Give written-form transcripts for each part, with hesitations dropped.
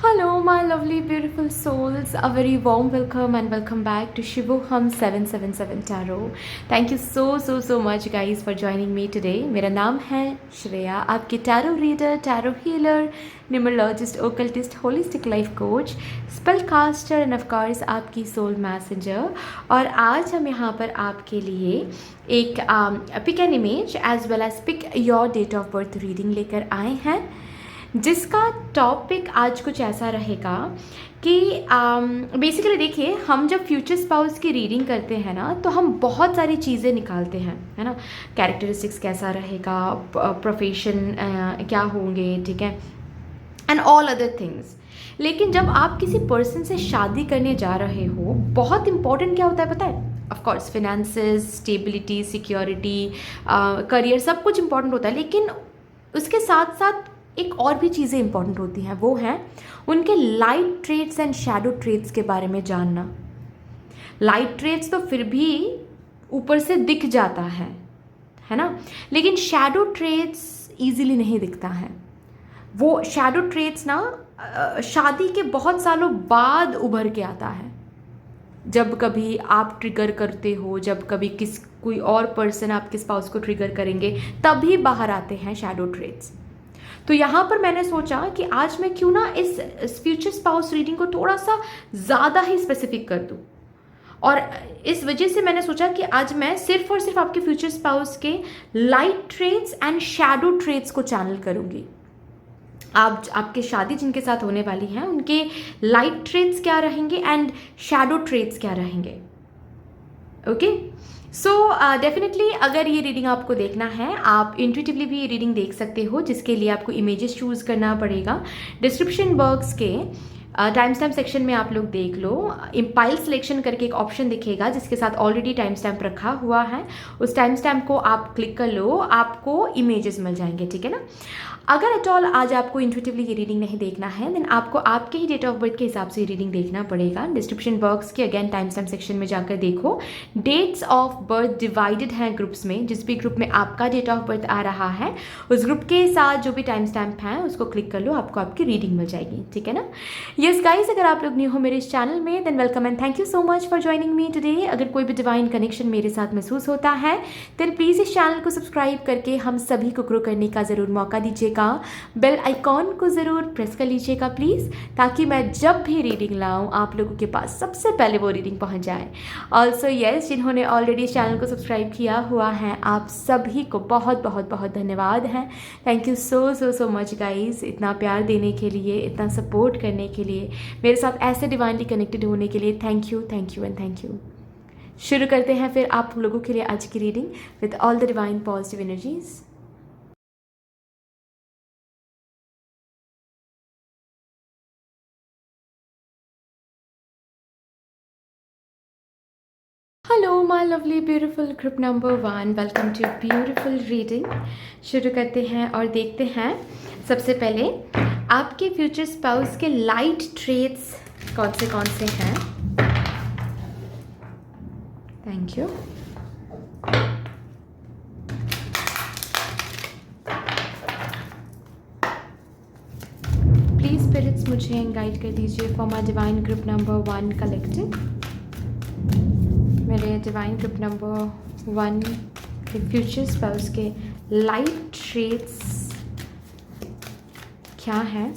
Hello, my lovely, beautiful souls. A very warm welcome and welcome back to Shivoham 777 Tarot. Thank you so much, guys, for joining me today. मेरा नाम है श्रेया, आपकी tarot reader, tarot healer, numerologist, occultist, holistic life coach, spell caster and of course आपकी soul messenger. और आज हम यहाँ पर आपके लिए एक pick an image as well as pick your date of birth reading लेकर आए हैं, जिसका टॉपिक आज कुछ ऐसा रहेगा कि बेसिकली देखिए, हम जब फ्यूचर स्पाउस की रीडिंग करते हैं ना, तो हम बहुत सारी चीज़ें निकालते हैं, है ना। कैरेक्टरिस्टिक्स कैसा रहेगा, प्रोफेशन क्या होंगे, ठीक है, एंड ऑल अदर थिंग्स। लेकिन जब आप किसी पर्सन से शादी करने जा रहे हो, बहुत इंपॉर्टेंट क्या होता है पता है? Of course finances, stability, security, career, सब कुछ इंपॉर्टेंट होता है। लेकिन उसके साथ साथ एक और भी चीज़ें इंपॉर्टेंट होती हैं, वो हैं उनके light traits and shadow traits के बारे में जानना। लाइट ट्रेट्स तो फिर भी ऊपर से दिख जाता है ना, लेकिन शैडो ट्रेट्स इजीली नहीं दिखता है। वो शैडो ट्रेट्स ना शादी के बहुत सालों बाद उभर के आता है। जब कभी आप ट्रिगर करते हो, जब कभी कोई और पर्सन आपके स्पाउस को ट्रिगर करेंगे, तभी बाहर आते हैं शैडो ट्रेट्स। तो यहाँ पर मैंने सोचा कि आज मैं क्यों ना इस फ्यूचर स्पाउस रीडिंग को थोड़ा सा ज़्यादा ही स्पेसिफिक कर दूँ। और इस वजह से मैंने सोचा कि आज मैं सिर्फ और सिर्फ आपके फ्यूचर स्पाउस के light traits and shadow traits को चैनल करूँगी। आपके शादी जिनके साथ होने वाली हैं, उनके लाइट ट्रेट्स क्या रहेंगे एंड शैडो ट्रेट्स क्या रहेंगे। ओके, सो डेफिनेटली अगर ये रीडिंग आपको देखना है, आप इंट्यूटिवली भी ये रीडिंग देख सकते हो, जिसके लिए आपको इमेजेस चूज़ करना पड़ेगा। डिस्क्रिप्शन बॉक्स के टाइम स्टैम्प सेक्शन में आप लोग देख लो, इम्पाइल सिलेक्शन करके एक ऑप्शन दिखेगा जिसके साथ ऑलरेडी टाइम स्टैम्प रखा हुआ है। उस टाइम स्टैम्प को आप क्लिक कर लो, आपको इमेजेस मिल जाएंगे, ठीक है ना। अगर एट ऑल आज आपको इंट्यूटिवली ये रीडिंग नहीं देखना है, देन आपको आपके ही डेट ऑफ बर्थ के हिसाब से ये रीडिंग देखना पड़ेगा। डिस्क्रिप्शन बॉक्स के अगेन टाइम स्टैम्प सेक्शन में जाकर देखो, डेट्स ऑफ बर्थ डिवाइडेड हैं ग्रुप्स में। जिस भी ग्रुप में आपका डेट ऑफ बर्थ आ रहा है, उस ग्रुप के साथ जो भी टाइम स्टैम्प है उसको क्लिक कर लो, आपको आपकी रीडिंग मिल जाएगी, ठीक है ना। यस गाइस, अगर आप लोग न्यू हो मेरे इस चैनल में, than welcome and thank you so much for joining me today. अगर कोई भी डिवाइन कनेक्शन मेरे साथ महसूस होता है, देन प्लीज़ इस चैनल को सब्सक्राइब करके हम सभी को ग्रो करने का ज़रूर मौका दीजिएगा। बेल आइकॉन को ज़रूर प्रेस कर लीजिएगा प्लीज़, ताकि मैं जब भी रीडिंग लाऊं आप लोगों के पास सबसे पहले वो रीडिंग पहुंच जाए। ऑल्सो यस, जिन्होंने ऑलरेडी इस चैनल को सब्सक्राइब किया हुआ है, आप सभी को बहुत बहुत बहुत धन्यवाद है। Thank you so much guys, इतना प्यार देने के लिए, इतना सपोर्ट करने के लिए, मेरे साथ ऐसे डिवाइनली कनेक्टेड होने के लिए thank you and thank you. शुरू करते हैं फिर आप लोगों के लिए आज की reading with all the divine positive energies. Hello my lovely beautiful group number 1, welcome to beautiful reading. शुरू करते हैं और देखते हैं सबसे पहले आपके फ्यूचर स्पाउस के लाइट ट्रेट्स कौन से हैं। Thank you. प्लीज स्पिरिट्स मुझे गाइड कर दीजिए for my divine group number 1 collective. मेरे डिवाइन ग्रुप नंबर 1 के फ्यूचर स्पाउस के लाइट ट्रेट्स क्या है।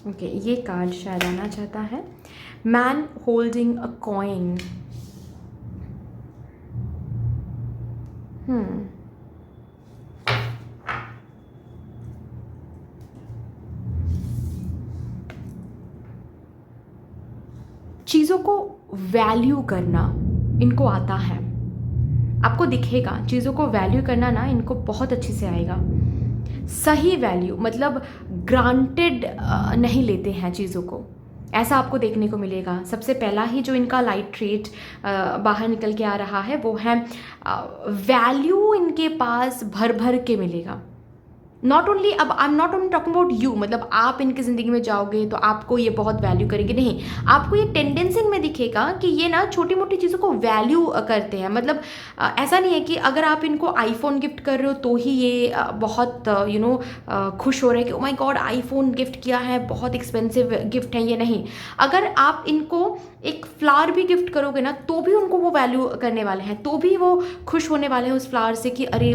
ओके, ये कार्ड शायद आना चाहता है, मैन होल्डिंग अ कॉइन। चीज़ों को वैल्यू करना इनको आता है, आपको दिखेगा। चीज़ों को वैल्यू करना ना इनको बहुत अच्छे से आएगा। सही वैल्यू मतलब ग्रांटेड नहीं लेते हैं चीज़ों को, ऐसा आपको देखने को मिलेगा। सबसे पहला ही जो इनका लाइट ट्रेट बाहर निकल के आ रहा है वो है वैल्यू इनके पास भर भर के मिलेगा। नॉट ओनली, अब I am not only talking about you, मतलब आप इनकी ज़िंदगी में जाओगे तो आपको ये बहुत वैल्यू करेंगे, नहीं, आपको ये टेंडेंसी इनमें दिखेगा कि ये ना छोटी मोटी चीज़ों को वैल्यू करते हैं। मतलब ऐसा नहीं है कि अगर आप इनको आईफोन गिफ्ट कर रहे हो तो ही ये बहुत खुश हो रहे हैं कि oh my God iPhone gift किया है, बहुत एक्सपेंसिव गिफ्ट है ये, नहीं। अगर आप इनको एक फ्लावर भी गिफ्ट करोगे ना तो भी उनको वो वैल्यू करने वाले हैं, तो भी वो खुश होने वाले हैं उस फ्लावर से कि अरे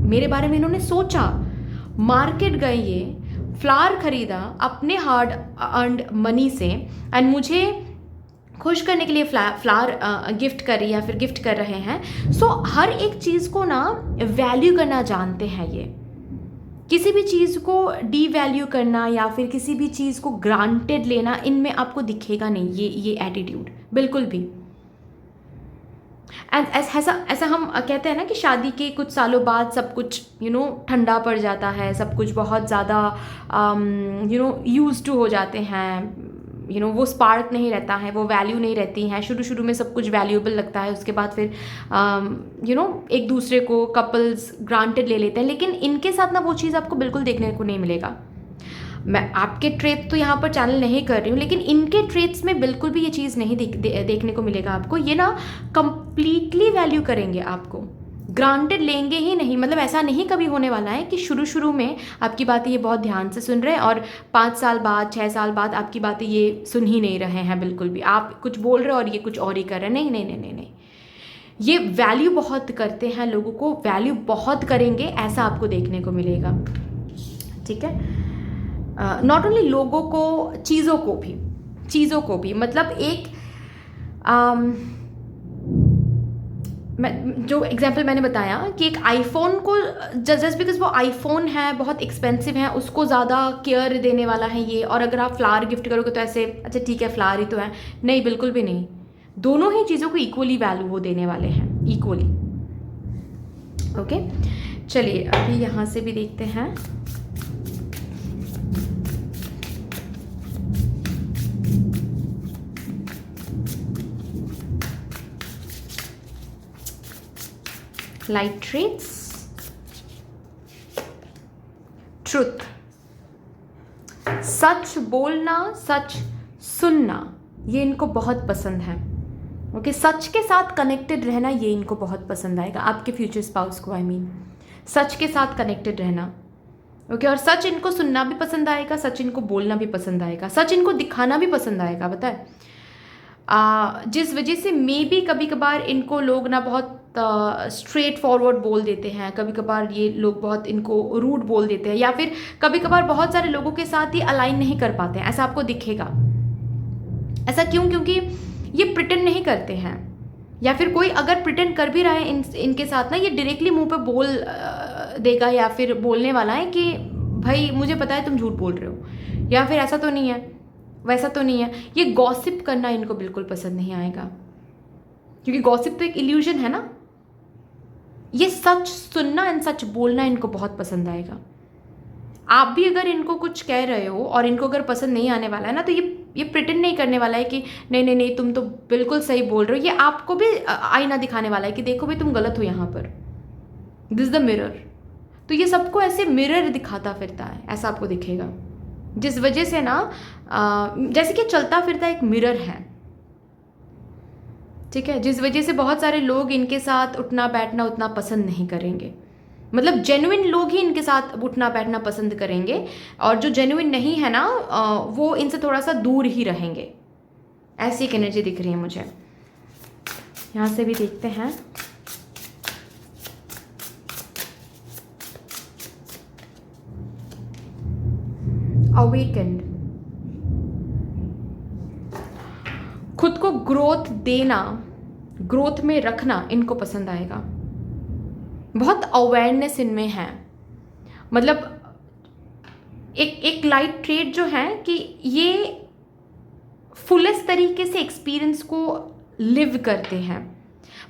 मेरे बारे में इन्होंने सोचा। मार्केट गए, ये फ्लावर खरीदा अपने हार्ड अर्नड मनी से, एंड मुझे खुश करने के लिए फ्लावर गिफ्ट कर रही है या फिर गिफ्ट कर रहे हैं। सो हर एक चीज़ को ना वैल्यू करना जानते हैं ये। किसी भी चीज़ को डी वैल्यू करना या फिर किसी भी चीज़ को ग्रांटेड लेना इनमें आपको दिखेगा नहीं, ये एटीट्यूड बिल्कुल भी। एंड ऐसा हम कहते हैं ना कि शादी के कुछ सालों बाद सब कुछ ठंडा पड़ जाता है, सब कुछ बहुत ज़्यादा यूज टू हो जाते हैं, वो स्पार्क नहीं रहता है, वो वैल्यू नहीं रहती है। शुरू शुरू में सब कुछ वैल्यूएबल लगता है, उसके बाद फिर एक दूसरे को कपल्स ग्रांटेड ले लेते हैं। लेकिन इनके साथ ना वो चीज़ आपको बिल्कुल देखने को नहीं मिलेगा। मैं आपके ट्रेट तो यहाँ पर चैनल नहीं कर रही हूँ, लेकिन इनके ट्रेट्स में बिल्कुल भी ये चीज़ नहीं देखने को मिलेगा आपको। ये ना कंप्लीटली वैल्यू करेंगे आपको, ग्रांटेड लेंगे ही नहीं। मतलब ऐसा नहीं कभी होने वाला है कि शुरू शुरू में आपकी बातें ये बहुत ध्यान से सुन रहे हैं और 5 साल बाद 6 साल बाद आपकी बातें ये सुन ही नहीं रहे हैं बिल्कुल भी। आप कुछ बोल रहे हो और ये कुछ और ही कर रहे हैं, नहीं नहीं नहीं नहीं नहीं। ये वैल्यू बहुत करते हैं, लोगों को वैल्यू बहुत करेंगे, ऐसा आपको देखने को मिलेगा। ठीक है, नॉट ओनली लोगों को, चीज़ों को भी। मतलब एक जो एग्जाम्पल मैंने बताया कि एक आईफोन को जस्ट बिकॉज वो आईफोन है, बहुत एक्सपेंसिव है, उसको ज़्यादा केयर देने वाला है ये। और अगर आप फ्लावर गिफ्ट करोगे तो ऐसे अच्छा ठीक है फ्लावर ही तो है, नहीं, बिल्कुल भी नहीं। दोनों ही चीज़ों को इक्वली वैल्यू वो देने वाले हैं, इक्वली। ओके, चलिए अभी यहाँ से भी देखते हैं। लाइट ट्रेट्स, ट्रुथ, सच बोलना, सच सुनना, ये इनको बहुत पसंद है। ओके, सच के साथ कनेक्टेड रहना ये इनको बहुत पसंद आएगा, आपके फ्यूचर स्पाउस को। आई मीन सच के साथ कनेक्टेड रहना। ओके, और सच इनको सुनना भी पसंद आएगा, सच इनको बोलना भी पसंद आएगा, सच इनको दिखाना भी पसंद आएगा। बताए जिस वजह से मे बी कभी कभार इनको लोग ना बहुत स्ट्रेट फॉरवर्ड बोल देते हैं, कभी कभार ये लोग बहुत इनको रूड बोल देते हैं, या फिर कभी कभार बहुत सारे लोगों के साथ ही अलाइन नहीं कर पाते हैं, ऐसा आपको दिखेगा। ऐसा क्यों? क्योंकि ये प्रिटेंड नहीं करते हैं, या फिर कोई अगर प्रिटेंड कर भी रहा है इनके साथ ना, ये डायरेक्टली मुंह पे बोल देगा या फिर बोलने वाला है कि भाई मुझे पता है तुम झूठ बोल रहे हो, या फिर ऐसा तो नहीं है, वैसा तो नहीं है। ये गॉसिप करना इनको बिल्कुल पसंद नहीं आएगा, क्योंकि गॉसिप तो एक इल्यूजन है ना। ये सच सुनना एंड सच बोलना इनको बहुत पसंद आएगा। आप भी अगर इनको कुछ कह रहे हो और इनको अगर पसंद नहीं आने वाला है ना, तो ये प्रिटेंड नहीं करने वाला है कि नहीं नहीं नहीं तुम तो बिल्कुल सही बोल रहे हो। ये आपको भी आईना दिखाने वाला है कि देखो भाई तुम गलत हो यहाँ पर, दिस द मिरर। तो ये सबको ऐसे मिरर दिखाता फिरता है, ऐसा आपको दिखेगा। जिस वजह से ना जैसे कि चलता फिरता एक मिरर है, ठीक है, जिस वजह से बहुत सारे लोग इनके साथ उठना बैठना उतना पसंद नहीं करेंगे। मतलब जेन्युइन लोग ही इनके साथ उठना बैठना पसंद करेंगे, और जो जेन्युइन नहीं है ना वो इनसे थोड़ा सा दूर ही रहेंगे। ऐसी एक एनर्जी दिख रही है मुझे। यहाँ से भी देखते हैं। अवेकेंड, खुद को ग्रोथ देना, ग्रोथ में रखना इनको पसंद आएगा। बहुत अवेयरनेस इनमें है। मतलब एक लाइट ट्रेट जो है कि ये फुलेस्ट तरीके से एक्सपीरियंस को लिव करते हैं।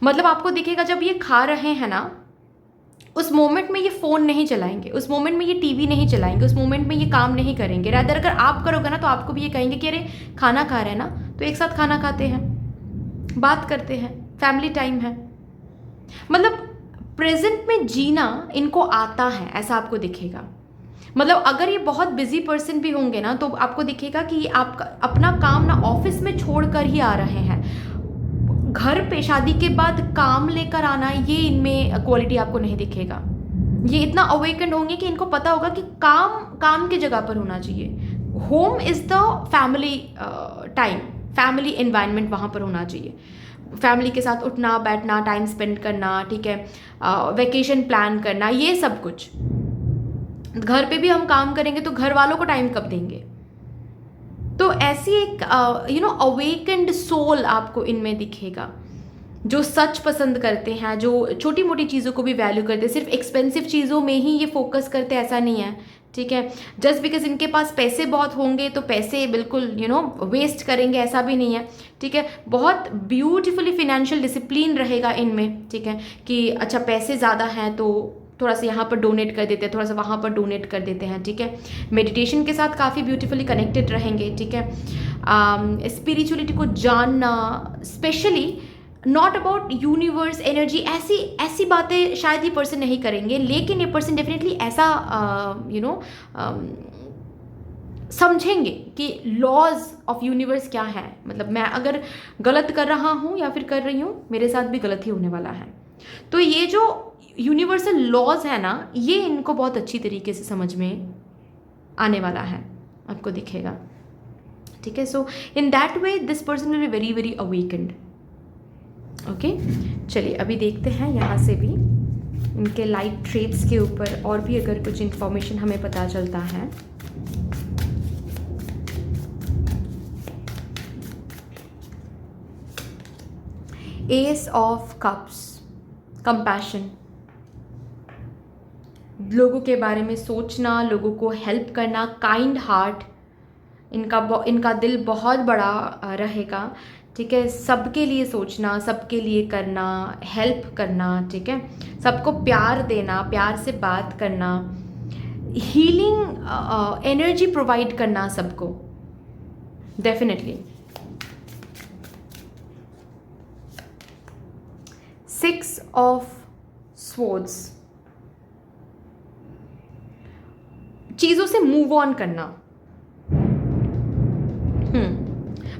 मतलब आपको दिखेगा जब ये खा रहे हैं ना, उस मोमेंट में ये फ़ोन नहीं चलाएंगे, उस मोमेंट में ये टीवी नहीं चलाएंगे, उस मोमेंट में ये काम नहीं करेंगे। रादर अगर आप करोगे ना तो आपको भी ये कहेंगे कि अरे खाना खा रहे हैं ना, तो एक साथ खाना खाते हैं, बात करते हैं, फैमिली टाइम है। मतलब प्रेजेंट में जीना इनको आता है, ऐसा आपको दिखेगा। मतलब अगर ये बहुत बिजी पर्सन भी होंगे ना, तो आपको दिखेगा कि ये आपका अपना काम ना ऑफिस में छोड़ कर ही आ रहे हैं। घर पे शादी के बाद काम लेकर आना, ये इनमें क्वालिटी आपको नहीं दिखेगा। ये इतना अवेकेंड होंगे कि इनको पता होगा कि काम काम की जगह पर होना चाहिए। Home is the family time, family environment वहाँ पर होना चाहिए। फैमिली के साथ उठना बैठना, टाइम स्पेंड करना, ठीक है, वेकेशन प्लान करना, ये सब कुछ। घर पे भी हम काम करेंगे तो घर वालों को टाइम कब देंगे? तो ऐसी एक अवेकेंड सोल आपको इनमें दिखेगा, जो सच पसंद करते हैं, जो छोटी मोटी चीज़ों को भी वैल्यू करते हैं। सिर्फ एक्सपेंसिव चीज़ों में ही ये फोकस करते ऐसा नहीं है, ठीक है। जस्ट बिकॉज इनके पास पैसे बहुत होंगे तो पैसे बिल्कुल वेस्ट करेंगे, ऐसा भी नहीं है, ठीक है। बहुत ब्यूटीफुली फिनेंशियल डिसिप्लिन रहेगा इनमें, ठीक है, कि अच्छा पैसे ज़्यादा हैं तो थोड़ा सा यहाँ पर डोनेट कर देते हैं, थोड़ा सा वहाँ पर डोनेट कर देते हैं, ठीक है। मेडिटेशन के साथ काफ़ी ब्यूटीफुली कनेक्टेड रहेंगे, ठीक है। स्पिरिचुअलिटी को जानना, specially not about universe, energy, ऐसी बातें शायद ये पर्सन नहीं करेंगे, लेकिन ये पर्सन डेफिनेटली ऐसा समझेंगे कि लॉज ऑफ यूनिवर्स क्या है। मतलब मैं अगर गलत कर रहा हूँ या फिर कर रही हूँ, मेरे साथ भी गलत ही होने वाला है। तो ये जो यूनिवर्सल लॉज है ना, ये इनको बहुत अच्छी तरीके से समझ में आने वाला है, आपको दिखेगा, ठीक है। So in that way this person will be very very awakened. Okay, चलिए अभी देखते हैं यहाँ से भी इनके लाइट ट्रेट्स के ऊपर और भी अगर कुछ इंफॉर्मेशन हमें पता चलता है। एस ऑफ कप्स, कंपैशन, लोगों के बारे में सोचना, लोगों को हेल्प करना, काइंड हार्ट, इनका दिल बहुत बड़ा रहेगा, ठीक है। सबके लिए सोचना, सबके लिए करना, हेल्प करना, ठीक है, सबको प्यार देना, प्यार से बात करना, हीलिंग एनर्जी प्रोवाइड करना सबको, डेफिनेटली। 6 ऑफ स्वॉर्ड्स, चीज़ों से मूव ऑन करना।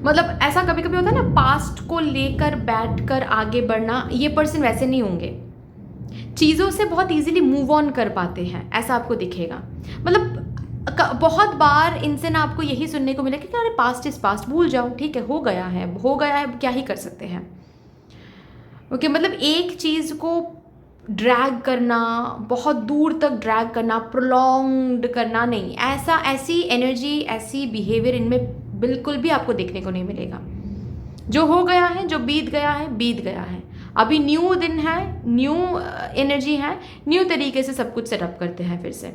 मतलब ऐसा कभी कभी होता है ना, पास्ट को लेकर बैठकर आगे बढ़ना, ये पर्सन वैसे नहीं होंगे। चीज़ों से बहुत इजीली मूव ऑन कर पाते हैं, ऐसा आपको दिखेगा। मतलब बहुत बार इनसे ना आपको यही सुनने को मिला कि अरे पास्ट इज पास्ट, भूल जाओ, ठीक है, हो गया है, क्या ही कर सकते हैं। ओके, मतलब एक चीज़ को ड्रैग करना, बहुत दूर तक ड्रैग करना, प्रोलॉन्ग्ड करना नहीं, ऐसी एनर्जी, ऐसी बिहेवियर इनमें बिल्कुल भी आपको देखने को नहीं मिलेगा। जो हो गया है, जो बीत गया है, बीत गया है। अभी न्यू दिन है, न्यू एनर्जी है, न्यू तरीके से सब कुछ सेटअप करते हैं फिर से।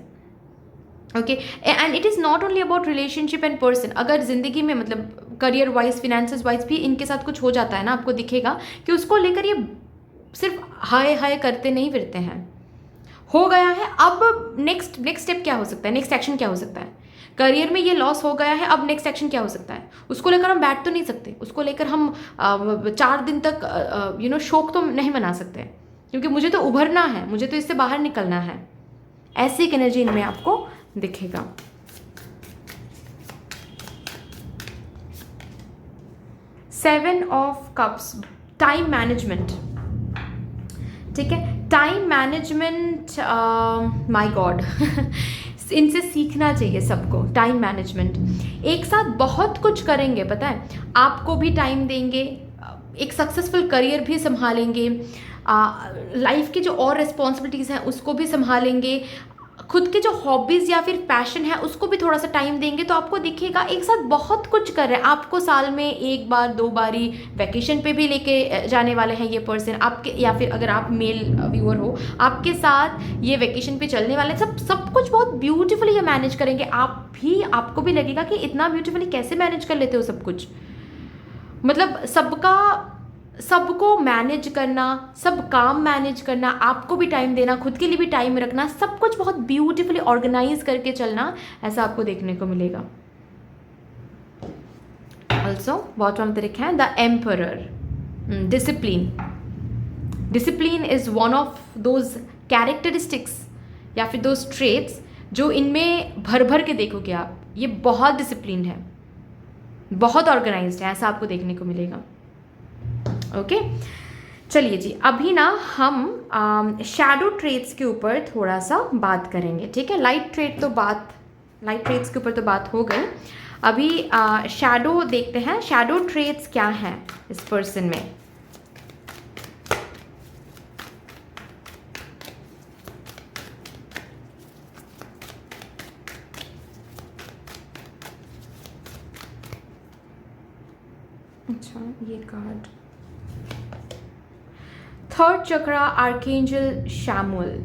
Okay, and it is not only about relationship and person. अगर ज़िंदगी में मतलब करियर वाइज, फिनेंसेस वाइज भी इनके साथ कुछ हो जाता है ना, आपको दिखेगा कि उसको लेकर ये सिर्फ हाय हाय करते नहीं फिरते हैं। हो गया है, अब नेक्स्ट स्टेप क्या हो सकता है, नेक्स्ट एक्शन क्या हो सकता है। करियर में ये लॉस हो गया है, अब नेक्स्ट एक्शन क्या हो सकता है, उसको लेकर हम बैठ तो नहीं सकते, उसको लेकर हम 4 दिन तक शोक तो नहीं मना सकते, क्योंकि मुझे तो उभरना है, मुझे तो इससे बाहर निकलना है। ऐसी एक एनर्जी इनमें आपको दिखेगा। Seven of cups, time management, ठीक है। टाइम मैनेजमेंट, माय गॉड, इनसे सीखना चाहिए सबको। टाइम मैनेजमेंट, एक साथ बहुत कुछ करेंगे, पता है, आपको भी टाइम देंगे, एक सक्सेसफुल करियर भी संभालेंगे, लाइफ की जो और रिस्पॉन्सिबिलिटीज़ हैं उसको भी संभालेंगे, खुद के जो हॉबीज़ या फिर पैशन है उसको भी थोड़ा सा टाइम देंगे, तो आपको दिखेगा एक साथ बहुत कुछ कर रहे हैं। आपको साल में 1 बार 2 बारी वैकेशन पे भी लेके जाने वाले हैं ये पर्सन आपके, या फिर अगर आप मेल व्यूअर हो, आपके साथ ये वैकेशन पे चलने वाले हैं। सब कुछ बहुत ब्यूटीफुली ये मैनेज करेंगे। आपको भी लगेगा कि इतना ब्यूटीफुली कैसे मैनेज कर लेते हो सब कुछ। मतलब सबको मैनेज करना, सब काम मैनेज करना, आपको भी टाइम देना, खुद के लिए भी टाइम रखना, सब कुछ बहुत ब्यूटीफुली ऑर्गेनाइज करके चलना, ऐसा आपको देखने को मिलेगा। ऑल्सो बॉटम पे लिखा है the emperor, discipline is one of those characteristics या फिर दोज ट्रेट्स जो इनमें भर भर के देखोगे आप, ये बहुत डिसिप्लिन है, बहुत ऑर्गेनाइज्ड है, ऐसा आपको देखने को मिलेगा। ओके, चलिए जी, अभी ना हम शैडो ट्रेट्स के ऊपर थोड़ा सा बात करेंगे, ठीक है। लाइट ट्रेट्स के ऊपर तो बात हो गई। अभी शैडो देखते हैं, शैडो ट्रेट्स क्या हैं इस पर्सन में। अच्छा, ये कार्ड थर्ड चक्रा, आर्कएंजल शैमुएल।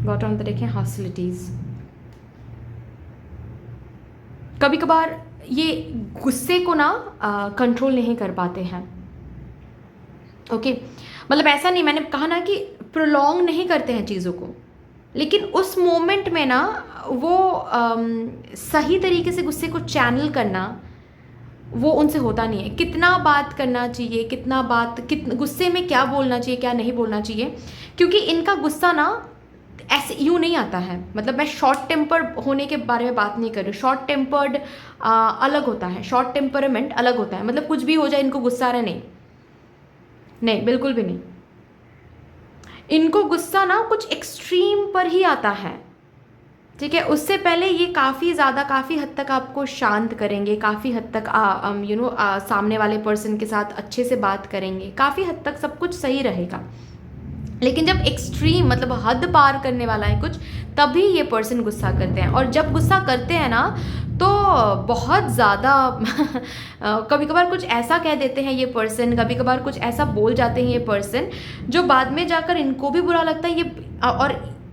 बॉटम पे देखें, हॉस्टिलिटीज। कभी कभार ये गुस्से को ना कंट्रोल नहीं कर पाते हैं। ओके, मतलब ऐसा नहीं, मैंने कहा ना कि प्रोलॉन्ग नहीं करते हैं चीज़ों को, लेकिन उस मोमेंट में ना वो सही तरीके से गुस्से को चैनल करना वो उनसे होता नहीं है। कितना बात करना चाहिए, गुस्से में क्या बोलना चाहिए, क्या नहीं बोलना चाहिए, क्योंकि इनका गुस्सा ना ऐसे यूँ नहीं आता है। मतलब मैं शॉर्ट टेम्पर होने के बारे में बात नहीं कर रही हूँ। शॉर्ट टेम्पर्ड अलग होता है, शॉर्ट टेम्परमेंट अलग होता है। मतलब कुछ भी हो जाए इनको गुस्सा आ रहा, नहीं, बिल्कुल भी नहीं। इनको गुस्सा ना कुछ एक्सट्रीम पर ही आता है, ठीक है। उससे पहले ये काफ़ी हद तक आपको शांत करेंगे, काफ़ी हद तक सामने वाले पर्सन के साथ अच्छे से बात करेंगे, काफ़ी हद तक सब कुछ सही रहेगा। लेकिन जब एक्सट्रीम मतलब हद पार करने वाला है कुछ, तभी ये पर्सन गुस्सा करते हैं। और जब गुस्सा करते हैं ना तो बहुत ज़्यादा कभी कभार कुछ ऐसा कह देते हैं ये पर्सन, कभी कभार कुछ ऐसा बोल जाते हैं ये पर्सन जो बाद में जाकर इनको भी बुरा लगता है।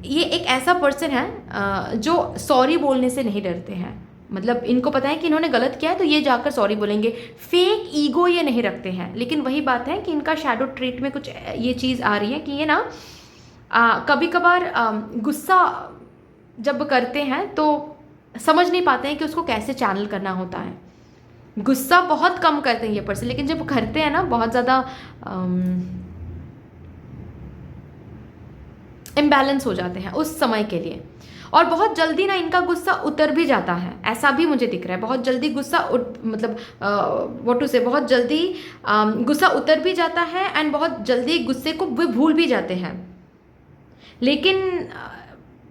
ये एक ऐसा पर्सन है जो सॉरी बोलने से नहीं डरते हैं। मतलब इनको पता है कि इन्होंने गलत किया है तो ये जाकर सॉरी बोलेंगे। फेक ईगो ये नहीं रखते हैं। लेकिन वही बात है कि इनका शैडो ट्रेट में कुछ ये चीज़ आ रही है कि ये ना कभी कभार गुस्सा जब करते हैं तो समझ नहीं पाते हैं कि उसको कैसे चैनल करना होता है। गुस्सा बहुत कम करते हैं ये पर्सन, लेकिन जब करते हैं ना बहुत ज़्यादा इम्बैलेंस हो जाते हैं उस समय के लिए। और बहुत जल्दी ना इनका गुस्सा उतर भी जाता है, ऐसा भी मुझे दिख रहा है। बहुत जल्दी गुस्सा बहुत जल्दी गुस्सा उतर भी जाता है एंड बहुत जल्दी गुस्से को वे भूल भी जाते हैं। लेकिन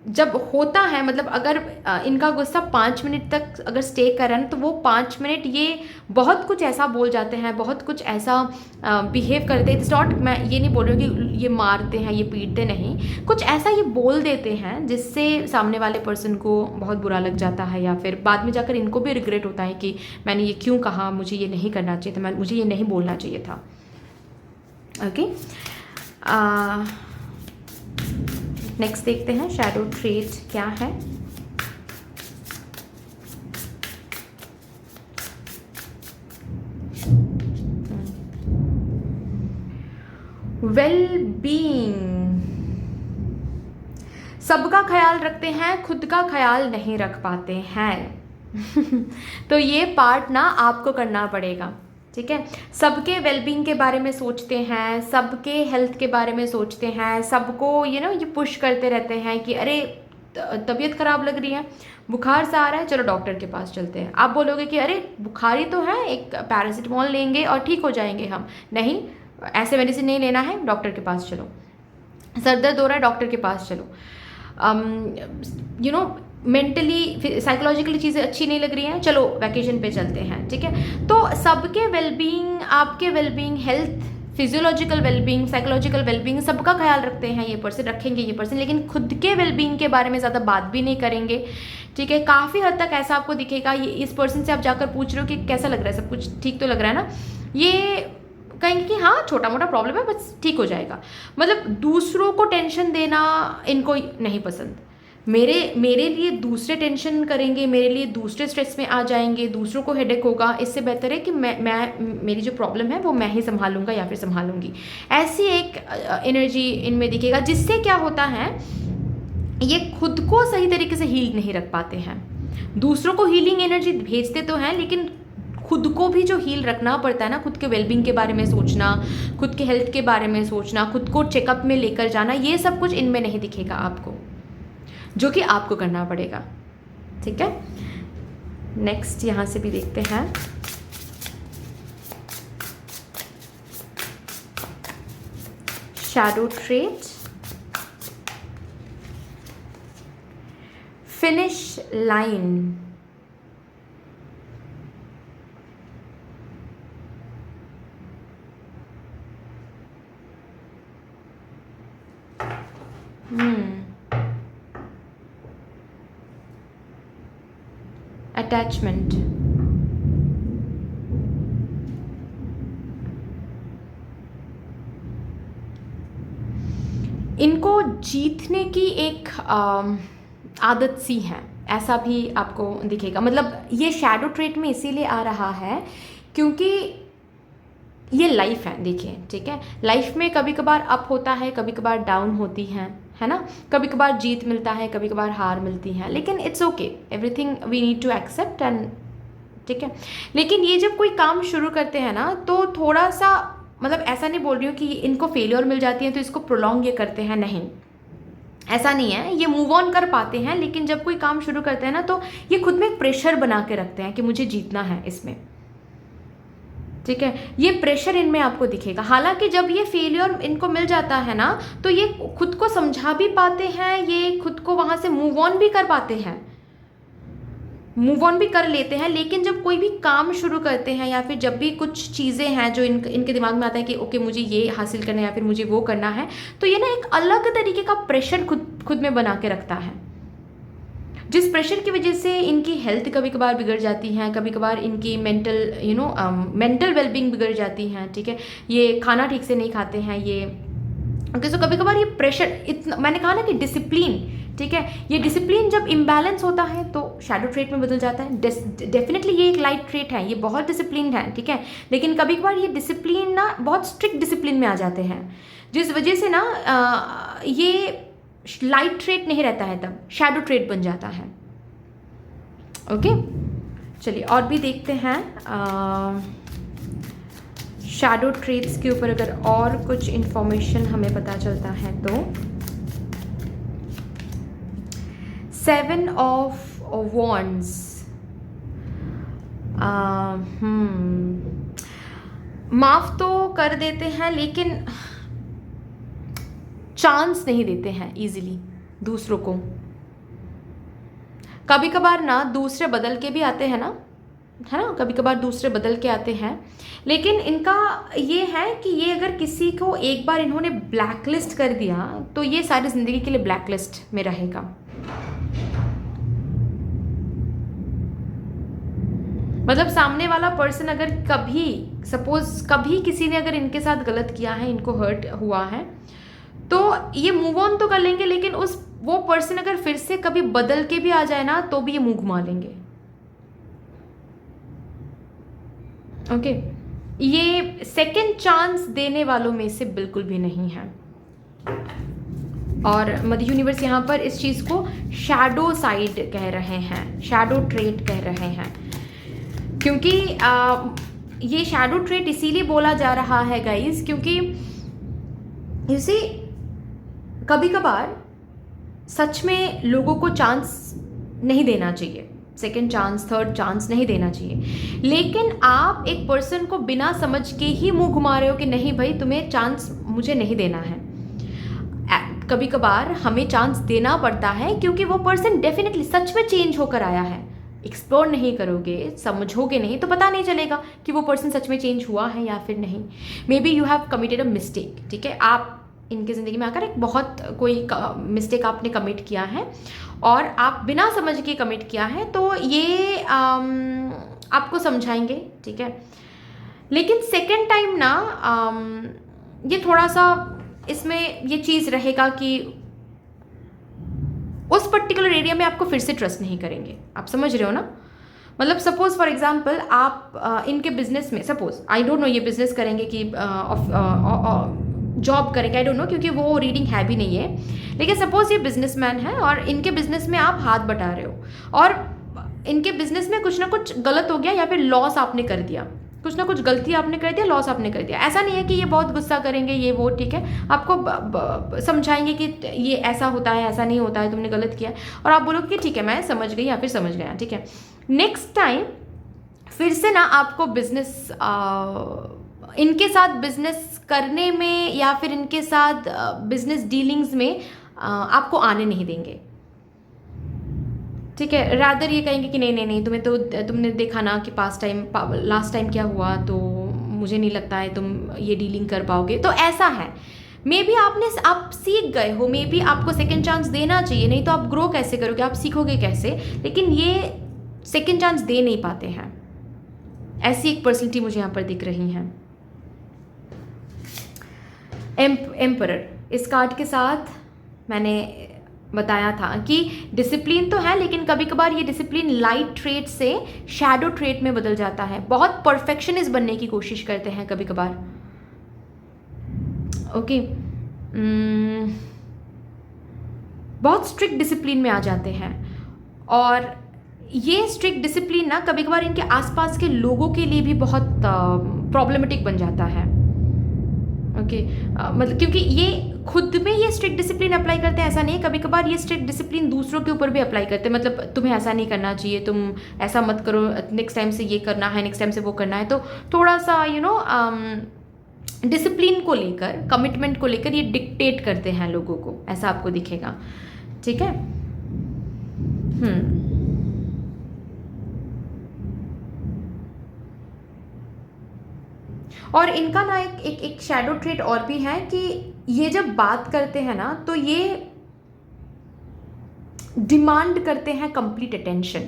जब होता है मतलब अगर इनका गुस्सा 5 मिनट तक अगर स्टे कर रहा है तो वो 5 मिनट ये बहुत कुछ ऐसा बोल जाते हैं, बहुत कुछ ऐसा बिहेव करते हैं। इट्स नॉट, मैं ये नहीं बोल रही हूँ कि ये मारते हैं, ये पीटते नहीं, कुछ ऐसा ये बोल देते हैं जिससे सामने वाले पर्सन को बहुत बुरा लग जाता है, या फिर बाद में जाकर इनको भी रिग्रेट होता है कि मैंने ये क्यों कहा, मुझे ये नहीं करना चाहिए था, मुझे ये नहीं बोलना चाहिए था। ओके, नेक्स्ट देखते हैं शैडो ट्रेट क्या है। वेल बीइंग, सबका ख्याल रखते हैं, खुद का ख्याल नहीं रख पाते हैं तो ये पार्ट ना आपको करना पड़ेगा, ठीक है। सबके वेलबींग के बारे में सोचते हैं, सबके हेल्थ के बारे में सोचते हैं, सबको ये पुश करते रहते हैं कि अरे तबीयत ख़राब लग रही है, बुखार सा आ रहा है, चलो डॉक्टर के पास चलते हैं। आप बोलोगे कि अरे बुखारी तो है, एक पैरासीटामोल लेंगे और ठीक हो जाएंगे हम। नहीं, ऐसे मेडिसिन नहीं लेना है, डॉक्टर के पास चलो। सर दर्द हो रहा है, डॉक्टर के पास चलो। मेंटली साइकोलॉजिकली चीज़ें अच्छी नहीं लग रही हैं, चलो वैकेशन पे चलते हैं, ठीक है। तो सबके वेलबींग, आपके wellbeing, health, physiological wellbeing, psychological wellbeing, सबका ख्याल रखते हैं ये पर्सन, रखेंगे ये पर्सन, लेकिन खुद के वेलबींग के बारे में ज़्यादा बात भी नहीं करेंगे, ठीक है। काफ़ी हद तक ऐसा आपको दिखेगा। ये इस पर्सन से आप जाकर पूछ रहे हो कि कैसा लग रहा है, सब कुछ ठीक तो लग रहा है ना, ये कहेंगे कि हाँ छोटा मोटा प्रॉब्लम है बस ठीक हो जाएगा। मतलब दूसरों को टेंशन देना इनको नहीं पसंद। मेरे लिए दूसरे टेंशन करेंगे, मेरे लिए दूसरे स्ट्रेस में आ जाएंगे, दूसरों को हेडेक होगा, इससे बेहतर है कि मैं मेरी जो प्रॉब्लम है वो मैं ही संभालूंगा या फिर संभालूंगी। ऐसी एक एनर्जी इनमें दिखेगा, जिससे क्या होता है ये खुद को सही तरीके से हील नहीं रख पाते हैं। दूसरों को हीलिंग एनर्जी भेजते तो हैं, लेकिन खुद को भी जो हील रखना पड़ता है ना, खुद के वेलबींग के बारे में सोचना, खुद के हेल्थ के बारे में सोचना, खुद को चेकअप में लेकर जाना, ये सब कुछ इनमें नहीं दिखेगा आपको, जो कि आपको करना पड़ेगा। ठीक है, नेक्स्ट यहाँ से भी देखते हैं। Shadow trait, finish line, attachment, इनको जीतने की एक आदत सी है, ऐसा भी आपको दिखेगा। मतलब ये शैडो ट्रेट में इसीलिए आ रहा है क्योंकि ये लाइफ है, देखिए, ठीक है। लाइफ में कभी कभार अप होता है, कभी कभार डाउन होती है ना, कभी कभार जीत मिलता है, कभी कभार हार मिलती है, लेकिन it's okay, everything we need to accept and, ठीक है। लेकिन ये जब कोई काम शुरू करते हैं ना, तो थोड़ा सा, मतलब ऐसा नहीं बोल रही हूँ कि इनको फेलियर मिल जाती है तो इसको प्रोलॉन्ग ये करते हैं, नहीं, ऐसा नहीं है, ये मूव ऑन कर पाते हैं। लेकिन जब कोई काम शुरू करते हैं ना, तो ये खुद में एक प्रेशर बना के रखते हैं कि मुझे जीतना है इसमें, ठीक है। ये प्रेशर इनमें आपको दिखेगा। हालांकि जब ये फेलियर इनको मिल जाता है ना, तो ये खुद को समझा भी पाते हैं, ये खुद को वहां से मूव ऑन भी कर पाते हैं, मूव ऑन भी कर लेते हैं। लेकिन जब कोई भी काम शुरू करते हैं, या फिर जब भी कुछ चीज़ें हैं जो इनके दिमाग में आता है कि ओके मुझे ये हासिल करना है या फिर मुझे वो करना है, तो ये ना एक अलग तरीके का प्रेशर खुद में बना के रखता है, जिस प्रेशर की वजह से इनकी हेल्थ कभी कभार बिगड़ जाती है, कभी कभार इनकी मेंटल वेलबींग बिगड़ जाती है, ठीक है। ये खाना ठीक से नहीं खाते हैं ये, ओके। सो कभी कभार ये प्रेशर इतना, मैंने कहा ना कि डिसिप्लिन, ठीक है, ये डिसिप्लिन जब इम्बैलेंस होता है तो शैडो ट्रेट में बदल जाता है। डेफिनेटली ये एक लाइट ट्रेट है, ये बहुत डिसिप्लिन है, ठीक है। लेकिन कभी कभार ये डिसिप्लिन ना बहुत स्ट्रिक्ट डिसिप्लिन में आ जाते हैं, जिस वजह से ना ये लाइट ट्रेट नहीं रहता है, तब शैडो ट्रेट बन जाता है। ओके, चलिए और भी देखते हैं शैडो ट्रेट्स के ऊपर अगर और कुछ इंफॉर्मेशन हमें पता चलता है तो। 7 ऑफ वॉन्ड्स, माफ तो कर देते हैं लेकिन चांस नहीं देते हैं इजीली दूसरों को। कभी कभार ना दूसरे बदल के भी आते हैं ना, है ना, कभी कभार दूसरे बदल के आते हैं। लेकिन इनका ये है कि ये अगर किसी को एक बार इन्होंने ब्लैक लिस्ट कर दिया तो ये सारी जिंदगी के लिए ब्लैक लिस्ट में रहेगा। मतलब सामने वाला पर्सन अगर कभी सपोज कभी किसी ने अगर इनके साथ गलत किया है, इनको हर्ट हुआ है, तो ये मूव ऑन तो कर लेंगे, लेकिन वो पर्सन अगर फिर से कभी बदल के भी आ जाए ना, तो भी ये मुंह घुमा लेंगे। ओके, ये सेकंड चांस देने वालों में से बिल्कुल भी नहीं है। और मदर यूनिवर्स यहाँ पर इस चीज़ को शैडो साइड कह रहे हैं, शैडो ट्रेट कह रहे हैं, क्योंकि ये शैडो ट्रेट इसीलिए बोला जा रहा है गाइस, क्योंकि इसे कभी कभार सच में लोगों को चांस नहीं देना चाहिए, सेकंड चांस, थर्ड चांस नहीं देना चाहिए। लेकिन आप एक पर्सन को बिना समझ के ही मुंह घुमा रहे हो कि नहीं भाई तुम्हें चांस मुझे नहीं देना है। कभी कभार हमें चांस देना पड़ता है क्योंकि वो पर्सन डेफिनेटली सच में चेंज होकर आया है। एक्सप्लोर नहीं करोगे, समझोगे नहीं, तो पता नहीं चलेगा कि वो पर्सन सच में चेंज हुआ है या फिर नहीं। May be you have committed a mistake, ठीक है, आप इनकी ज़िंदगी में आकर एक बहुत कोई मिस्टेक आपने कमिट किया है और आप बिना समझ के कमिट किया है, तो ये आपको समझाएंगे, ठीक है। लेकिन सेकेंड टाइम ना ये थोड़ा सा इसमें ये चीज़ रहेगा कि उस पर्टिकुलर एरिया में आपको फिर से ट्रस्ट नहीं करेंगे। आप समझ रहे हो ना, मतलब सपोज फॉर एग्जांपल आप इनके बिजनेस में, सपोज आई डोंट नो ये बिजनेस करेंगे कि जॉब करेंगे, आई डोंट नो, क्योंकि वो रीडिंग है भी नहीं है। लेकिन सपोज ये बिजनेसमैन है और इनके बिजनेस में आप हाथ बटा रहे हो और इनके बिजनेस में कुछ ना कुछ गलत हो गया या फिर लॉस आपने कर दिया, कुछ ना कुछ गलती आपने कर दिया, लॉस आपने कर दिया। ऐसा नहीं है कि ये बहुत गुस्सा करेंगे ये वो, ठीक है, आपको समझाएंगे कि ये ऐसा होता है, ऐसा नहीं होता है, तुमने गलत किया, और आप बोलोगे कि ठीक है मैं समझ गई या फिर समझ गया, ठीक है। नेक्स्ट टाइम फिर से ना आपको बिजनेस इनके साथ बिजनेस करने में या फिर इनके साथ बिजनेस डीलिंग्स में आपको आने नहीं देंगे, ठीक है। रादर ये कहेंगे कि नहीं नहीं नहीं, तुम्हें तो तुमने देखा ना कि लास्ट टाइम क्या हुआ, तो मुझे नहीं लगता है तुम ये डीलिंग कर पाओगे। तो ऐसा है, मे बी आप सीख गए हो, मे बी आपको सेकेंड चांस देना चाहिए, नहीं तो आप ग्रो कैसे करोगे, आप सीखोगे कैसे। लेकिन ये सेकेंड चांस दे नहीं पाते हैं, ऐसी एक पर्सनैलिटी मुझे यहाँ पर दिख रही है। एम्परर, इस कार्ड के साथ मैंने बताया था कि डिसिप्लिन तो है, लेकिन कभी कभार ये डिसिप्लिन लाइट ट्रेट से शैडो ट्रेट में बदल जाता है। बहुत परफेक्शनिस्ट बनने की कोशिश करते हैं कभी कभार, ओके। बहुत स्ट्रिक्ट डिसिप्लिन में आ जाते हैं, और ये स्ट्रिक्ट डिसिप्लिन ना कभी कभार इनके आसपास के लोगों के लिए भी बहुत प्रॉब्लमेटिक बन जाता है, ओके। मतलब क्योंकि ये खुद में ये स्ट्रिक्ट डिसिप्लिन अप्लाई करते हैं, ऐसा नहीं है, कभी कभार ये स्ट्रिक्ट डिसिप्लिन दूसरों के ऊपर भी अप्लाई करते हैं। मतलब तुम्हें ऐसा नहीं करना चाहिए, तुम ऐसा मत करो, नेक्स्ट टाइम से ये करना है, नेक्स्ट टाइम से वो करना है। तो थोड़ा सा डिसिप्लिन को लेकर, कमिटमेंट को लेकर ये डिक्टेट करते हैं लोगों को, ऐसा आपको दिखेगा, ठीक है। और इनका ना एक शैडो ट्रेट और भी है कि ये जब बात करते हैं ना तो ये डिमांड करते हैं कंप्लीट अटेंशन,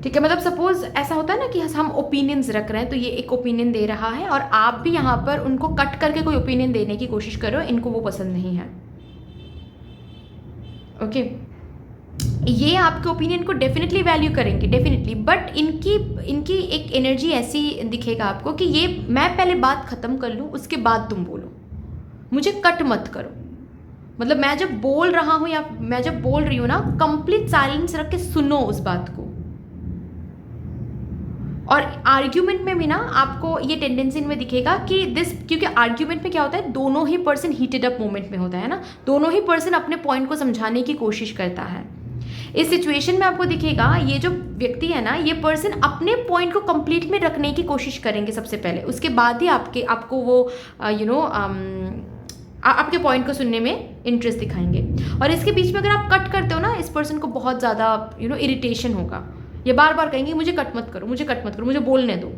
ठीक है। मतलब सपोज ऐसा होता है ना कि हम ओपिनियंस रख रहे हैं, तो ये एक ओपिनियन दे रहा है और आप भी यहाँ पर उनको कट करके कोई ओपिनियन देने की कोशिश करो, इनको वो पसंद नहीं है, ओके। ये आपके ओपिनियन को डेफिनेटली वैल्यू करेंगे, डेफिनेटली, बट इनकी एक एनर्जी ऐसी दिखेगा आपको कि ये मैं पहले बात ख़त्म कर लूँ उसके बाद तुम बोलो, मुझे कट मत करो। मतलब मैं जब बोल रहा हूँ या मैं जब बोल रही हूँ ना, कंप्लीट साइलेंस रख के सुनो उस बात को। और आर्ग्यूमेंट में भी ना आपको ये टेंडेंसी इनमें दिखेगा कि क्योंकि आर्ग्यूमेंट में क्या होता है, दोनों ही पर्सन हीटेड अप मोमेंट में होता है ना, दोनों ही पर्सन अपने पॉइंट को समझाने की कोशिश करता है। इस सिचुएशन में आपको दिखेगा ये जो व्यक्ति है ना, ये पर्सन अपने पॉइंट को कंप्लीट में रखने की कोशिश करेंगे सबसे पहले, उसके बाद ही आपको वो आपके पॉइंट को सुनने में इंटरेस्ट दिखाएंगे। और इसके बीच में अगर आप कट करते हो ना, इस पर्सन को बहुत ज़्यादा इरिटेशन होगा, ये बार बार कहेंगे मुझे कट मत करो, मुझे कट मत करो, मुझे बोलने दो,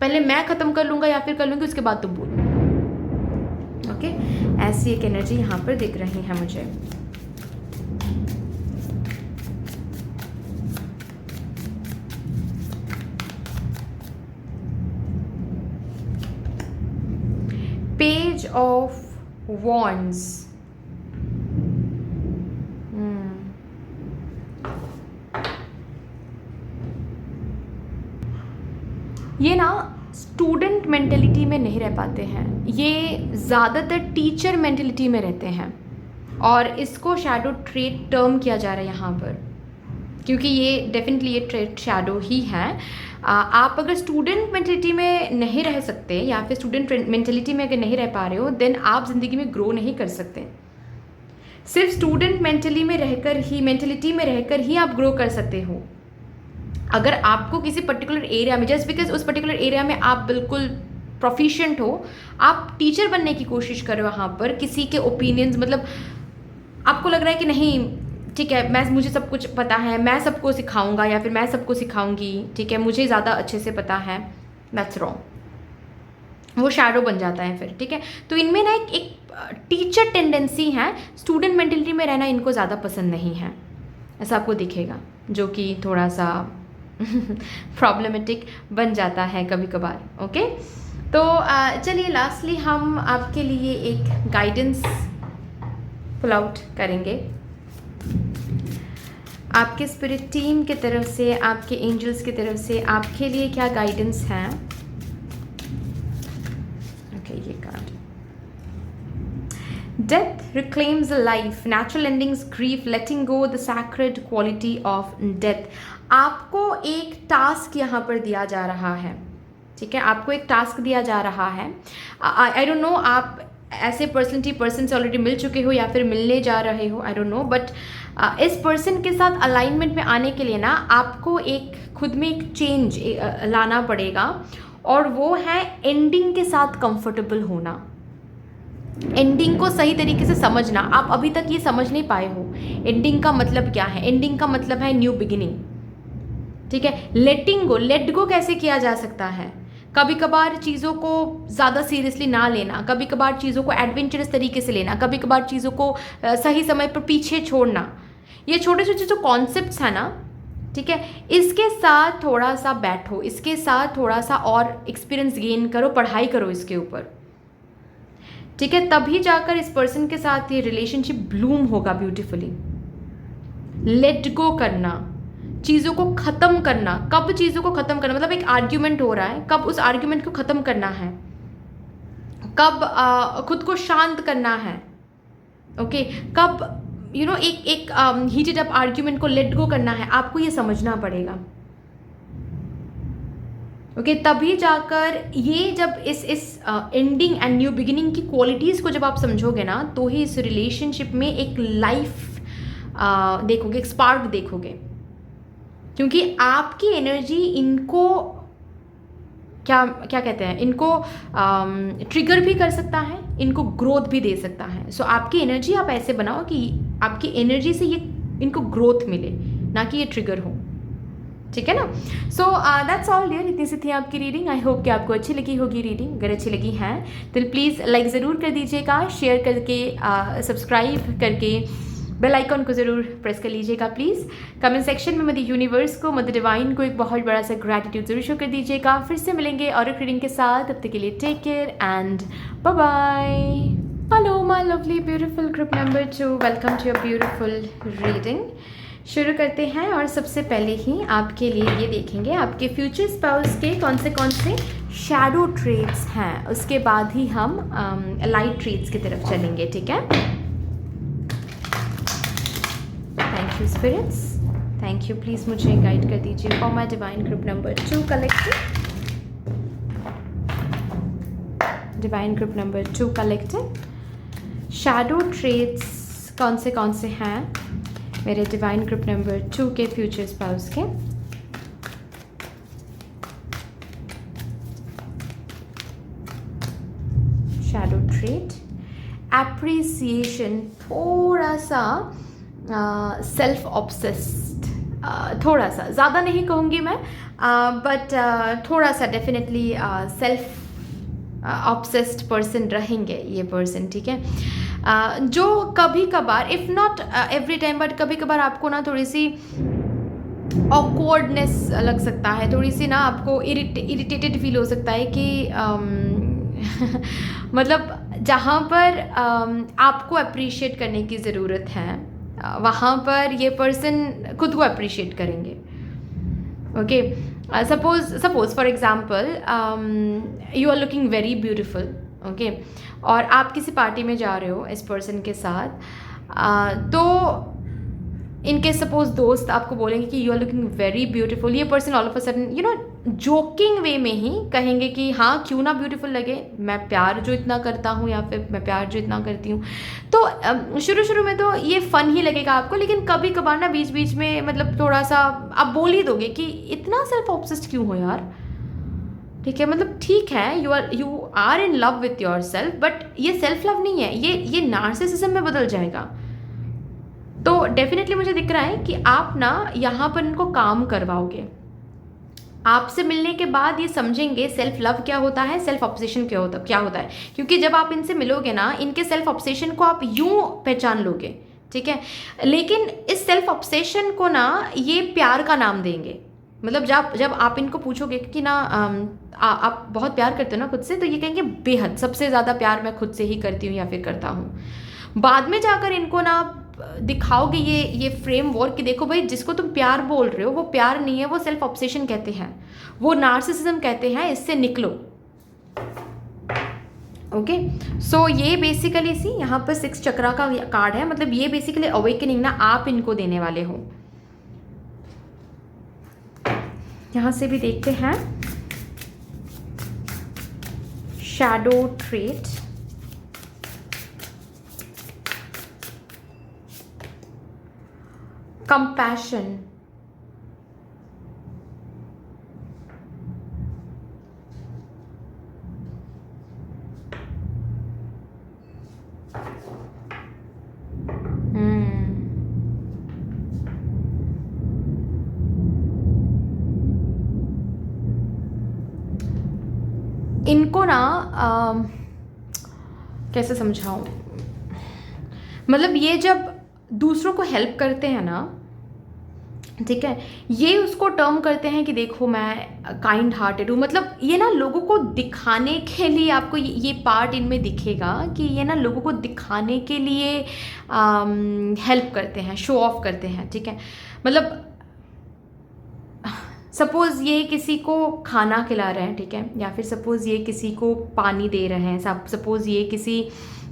पहले मैं ख़त्म कर लूँगा या फिर कर लूँगी उसके बाद तुम बोलो, ओके। ऐसी एक एनर्जी यहाँ पर दिख रही है मुझे। पेज ऑफ वॉन्ड्स, ये ना स्टूडेंट मेंटेलिटी में नहीं रह पाते हैं, ये ज़्यादातर टीचर मेंटेलिटी में रहते हैं, और इसको शैडो ट्रेट टर्म किया जा रहा है यहाँ पर, क्योंकि ये डेफिनेटली ये ट्रेट शैडो ही है। आप अगर स्टूडेंट मेंटेलिटी में नहीं रह सकते या फिर स्टूडेंट मेंटेलिटी में अगर नहीं रह पा रहे हो, देन आप ज़िंदगी में ग्रो नहीं कर सकते। सिर्फ स्टूडेंट मेंटेलिटी में रहकर ही आप ग्रो कर सकते हो। अगर आपको किसी पर्टिकुलर एरिया में, जस्ट बिकॉज उस पर्टिकुलर एरिया में आप बिल्कुल प्रोफिशिएंट हो, आप टीचर बनने की कोशिश करो वहाँ पर, किसी के ओपिनियंस, मतलब आपको लग रहा है कि नहीं ठीक है मुझे सब कुछ पता है, मैं सबको सिखाऊंगा या फिर मैं सबको सिखाऊंगी, ठीक है, मुझे ज़्यादा अच्छे से पता है, दैट्स रॉन्ग। वो शैडो बन जाता है फिर, ठीक है। तो इनमें ना एक टीचर टेंडेंसी है, स्टूडेंट मेंटेलिटी में रहना इनको ज़्यादा पसंद नहीं है, ऐसा आपको दिखेगा, जो कि थोड़ा सा प्रॉब्लमेटिक बन जाता है कभी कभार, ओके। तो चलिए लास्टली हम आपके लिए एक गाइडेंस पुल आउट करेंगे। आपके स्पिरिट टीम की तरफ से, आपके एंजल्स की तरफ से आपके लिए क्या गाइडेंस है। ओके, ये card death reclaims life, natural endings, grief, letting go, the sacred quality of death. आपको एक टास्क यहाँ पर दिया जा रहा है, ठीक है, आपको एक टास्क दिया जा रहा है। आई डोंट नो आप ऐसे पर्सन से ऑलरेडी मिल चुके हो या फिर मिलने जा रहे हो, आई डोंट नो, बट इस पर्सन के साथ अलाइनमेंट में आने के लिए ना आपको एक खुद में एक चेंज लाना पड़ेगा, और वो है एंडिंग के साथ कंफर्टेबल होना, एंडिंग को सही तरीके से समझना। आप अभी तक ये समझ नहीं पाए हो एंडिंग का मतलब क्या है। एंडिंग का मतलब है न्यू बिगिनिंग, ठीक है। लेटिंग गो, लेट गो कैसे किया जा सकता है? कभी कभार चीज़ों को ज़्यादा सीरियसली ना लेना, कभी कभार चीज़ों को एडवेंचरस तरीके से लेना, कभी कभार चीज़ों को सही समय पर पीछे छोड़ना, ये छोटे छोटे जो कॉन्सेप्ट्स हैं ना, ठीक है, इसके साथ थोड़ा सा बैठो, इसके साथ थोड़ा सा और एक्सपीरियंस गेन करो, पढ़ाई करो इसके ऊपर, ठीक है, तभी जाकर इस पर्सन के साथ ये रिलेशनशिप ब्लूम होगा ब्यूटीफुली। लेट गो करना, चीज़ों को ख़त्म करना। कब चीज़ों को ख़त्म करना? मतलब एक आर्ग्यूमेंट हो रहा है, कब उस आर्ग्यूमेंट को ख़त्म करना है, कब खुद को शांत करना है, ओके, कब एक हीटेड अप आर्ग्यूमेंट को लेट गो करना है, आपको ये समझना पड़ेगा, ओके, तभी जाकर ये जब इस एंडिंग एंड न्यू बिगिनिंग की क्वालिटीज़ को जब आप समझोगे ना, तो ही इस रिलेशनशिप में एक लाइफ देखोगे, एक स्पार्क देखोगे, क्योंकि आपकी एनर्जी इनको क्या क्या कहते हैं, इनको ट्रिगर भी कर सकता है, इनको ग्रोथ भी दे सकता है। सो आपकी एनर्जी आप ऐसे बनाओ कि आपकी एनर्जी से ये इनको ग्रोथ मिले, ना कि ये ट्रिगर हो, ठीक है ना। सो दैट्स ऑल डियर, इतनी सी थी आपकी रीडिंग। आई होप कि आपको अच्छी लगी होगी रीडिंग। अगर अच्छी लगी है तो प्लीज़ लाइक ज़रूर कर दीजिएगा, शेयर करके, सब्सक्राइब करके बेल आइकॉन को ज़रूर प्रेस कर लीजिएगा प्लीज़। कमेंट सेक्शन में मदर यूनिवर्स को, मदर डिवाइन को एक बहुत बड़ा सा ग्रैटिट्यूड ज़रूर शो कर दीजिएगा। फिर से मिलेंगे और एक रीडिंग के साथ, तब तक के लिए take care and bye bye. Hello my lovely beautiful group number 2, welcome to your beautiful reading. शुरू करते हैं, और सबसे पहले ही आपके लिए ये देखेंगे आपके फ्यूचर स्पाउस के कौन से शैडो ट्रेट्स हैं, उसके बाद ही हम लाइट ट्रेट्स की तरफ चलेंगे, ठीक है। Thank you spirits, thank you, please मुझे गाइड कर दीजिए for my divine group number 2 collective, divine group number 2 collective. Shadow traits कौन से हैं मेरे डिवाइन ग्रुप नंबर 2 के फ्यूचर स्पाउस के। शैडो ट्रेट, एप्रिसिएशन, थोड़ा सा सेल्फ ऑब्सेस्ड, थोड़ा सा, ज़्यादा नहीं कहूँगी मैं, बट थोड़ा सा डेफिनेटली सेल्फ ऑब्सेस्ड पर्सन रहेंगे ये पर्सन, ठीक है। जो कभी कभार, if not every time, but कभी कभार आपको ना थोड़ी सी ऑकवर्डनेस लग सकता है, थोड़ी सी ना आपको इरिटेटेड फील हो सकता है कि मतलब जहाँ पर आपको अप्रिशिएट करने की ज़रूरत है, वहाँ पर ये पर्सन खुद को अप्रिशिएट करेंगे, okay. Suppose for example you are looking very beautiful, okay, और आप किसी पार्टी में जा रहे हो इस पर्सन के साथ, तो इनके सपोज दोस्त आपको बोलेंगे कि you are looking very beautiful, ये person all of a sudden joking way में ही कहेंगे कि हाँ क्यों ना ब्यूटीफुल लगे, मैं प्यार जो इतना करता हूँ या फिर मैं प्यार जो इतना करती हूँ। तो शुरू में तो ये फ़न ही लगेगा आपको, लेकिन कभी कभार ना बीच बीच में मतलब थोड़ा सा आप बोल ही दोगे कि इतना सेल्फ ऑब्सेस्ड क्यों हो यार, ठीक है। मतलब ठीक है, you are in love with yourself, but ये सेल्फ लव नहीं है, ये नार्सिसिज्म में बदल जाएगा। तो डेफिनेटली मुझे दिख रहा है कि आप ना यहाँ पर इनको काम करवाओगे। आपसे मिलने के बाद ये समझेंगे सेल्फ लव क्या होता है, सेल्फ ऑब्सेशन क्या होता है, क्योंकि जब आप इनसे मिलोगे ना, इनके सेल्फ ऑब्सेशन को आप यूं पहचान लोगे, ठीक है। लेकिन इस सेल्फ ऑब्सेशन को ना ये प्यार का नाम देंगे। मतलब जब आप इनको पूछोगे कि ना आप बहुत प्यार करते हो ना खुद से, तो ये कहेंगे बेहद, सबसे ज़्यादा प्यार मैं खुद से ही करती हूँ या फिर करता हूँ। बाद में जाकर इनको ना दिखाओगे ये फ्रेमवर्क कि देखो भाई, जिसको तुम प्यार बोल रहे हो वो प्यार नहीं है, वो सेल्फ ऑब्सेशन कहते हैं, वो नार्सिसिज्म कहते हैं, इससे निकलो, ओके, सो ये बेसिकली सी यहाँ पर 6 चक्रा का कार्ड है, मतलब ये बेसिकली अवेकनिंग ना आप इनको देने वाले हो। यहाँ से भी देखते हैं शैडो ट्रेट, कंपैशन, इनको ना कैसे समझाऊं, मतलब ये जब दूसरों को हेल्प करते हैं ना, ठीक है, ये उसको टर्म करते हैं कि देखो मैं काइंड हार्टेड हूँ, मतलब ये ना लोगों को दिखाने के लिए, आपको ये पार्ट इनमें दिखेगा कि ये ना लोगों को दिखाने के लिए हेल्प करते हैं, शो ऑफ करते हैं, ठीक है। मतलब सपोज़ ये किसी को खाना खिला रहे हैं, ठीक है, या फिर सपोज़ ये किसी को पानी दे रहे हैं, सपोज़ ये किसी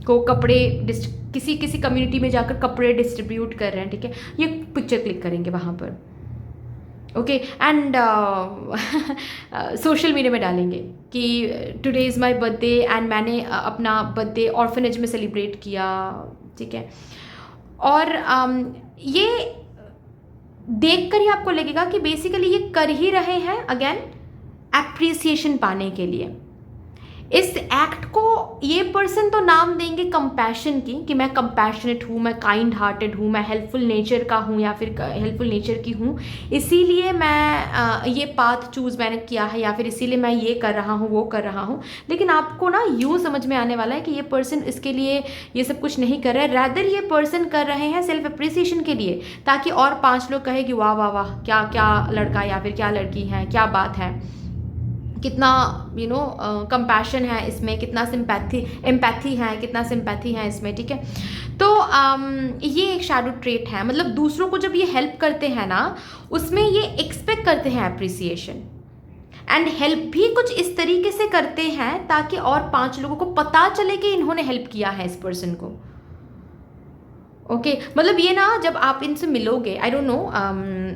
को कपड़े किसी कम्युनिटी में जाकर कपड़े डिस्ट्रीब्यूट कर रहे हैं, ठीक है, ये पिक्चर क्लिक करेंगे वहाँ पर, ओके, एंड सोशल मीडिया में डालेंगे कि today is my birthday and मैंने अपना बर्थडे ऑर्फनेज में सेलिब्रेट किया, ठीक है। और ये देख कर ही आपको लगेगा कि बेसिकली ये कर ही रहे हैं अगेन एप्रिसिएशन पाने के लिए। इस एक्ट को ये पर्सन तो नाम देंगे कंपैशन की, कि मैं कंपैशनेट हूँ, मैं काइंड हार्टेड हूँ, मैं हेल्पफुल नेचर का हूँ या फिर हेल्पफुल नेचर की हूँ, इसीलिए मैं ये पाथ चूज़ मैंने किया है, या फिर इसीलिए मैं ये कर रहा हूँ, वो कर रहा हूँ। लेकिन आपको ना यूँ समझ में आने वाला है कि ये पर्सन इसके लिए ये सब कुछ नहीं कर रहा है, रैदर ये पर्सन कर रहे हैं सेल्फ अप्रिसिएशन के लिए, ताकि और 5 लोग कहे कि वाह वाह वाह, क्या क्या लड़का या फिर क्या लड़की है, क्या बात है, कितना कंपैशन है इसमें, कितना एम्पैथी है, कितना सिंपैथी है इसमें, ठीक है। तो ये एक शैडो ट्रेट है, मतलब दूसरों को जब ये हेल्प करते हैं ना, उसमें ये एक्सपेक्ट करते हैं अप्रिसिएशन, एंड हेल्प भी कुछ इस तरीके से करते हैं ताकि और 5 लोगों को पता चले कि इन्होंने हेल्प किया है इस पर्सन को, ओके। मतलब ये ना जब आप इनसे मिलोगे, आई डोंट नो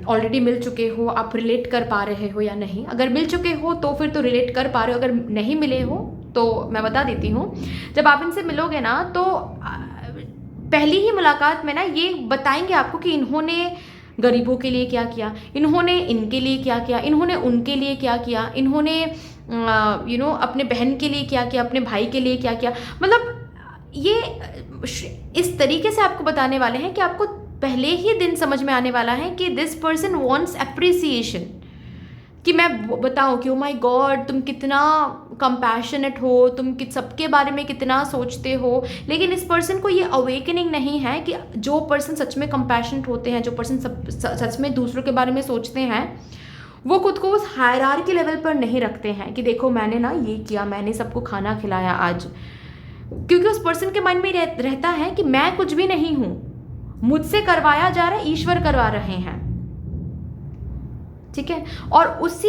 ऑलरेडी मिल चुके हो, आप रिलेट कर पा रहे हो या नहीं। अगर मिल चुके हो तो फिर तो रिलेट कर पा रहे हो, अगर नहीं मिले हो तो मैं बता देती हूँ, जब आप इनसे मिलोगे ना तो पहली ही मुलाकात में ना ये बताएंगे आपको कि इन्होंने गरीबों के लिए क्या किया, इन्होंने इनके लिए क्या किया, इन्होंने उनके लिए क्या किया, इन्होंने अपने बहन के लिए क्या किया, अपने भाई के लिए क्या किया। मतलब ये इस तरीके से आपको बताने वाले हैं कि आपको पहले ही दिन समझ में आने वाला है कि दिस पर्सन वॉन्ट्स अप्रिसिएशन, कि मैं बताऊं कि ओ माय गॉड तुम कितना कंपैशनेट हो, तुम सबके बारे में कितना सोचते हो। लेकिन इस पर्सन को ये अवेकनिंग नहीं है कि जो पर्सन सच में कंपैशनेट होते हैं, जो पर्सन सच में दूसरों के बारे में सोचते हैं, वो खुद को उस हायरार्की लेवल पर नहीं रखते हैं कि देखो मैंने ना ये किया, मैंने सबको खाना खिलाया आज, क्योंकि उस पर्सन के माइंड में रहता है कि मैं कुछ भी नहीं हूं, मुझसे करवाया जा रहा है, ईश्वर करवा रहे हैं, ठीक है। और उस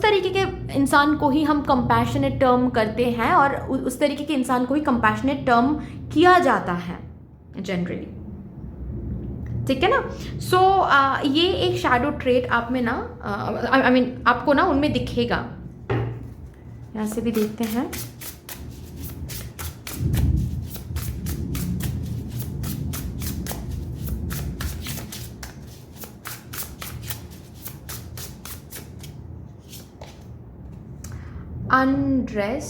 तरीके के इंसान को ही हम कंपैशनेट टर्म करते हैं, और उस तरीके के इंसान को ही कंपैशनेट टर्म किया जाता है जनरली, ठीक है ना। सो ये एक शैडो ट्रेट आप में ना आई मीन आपको ना उनमें दिखेगा। यहाँ से भी देखते हैं, अनड्रेस,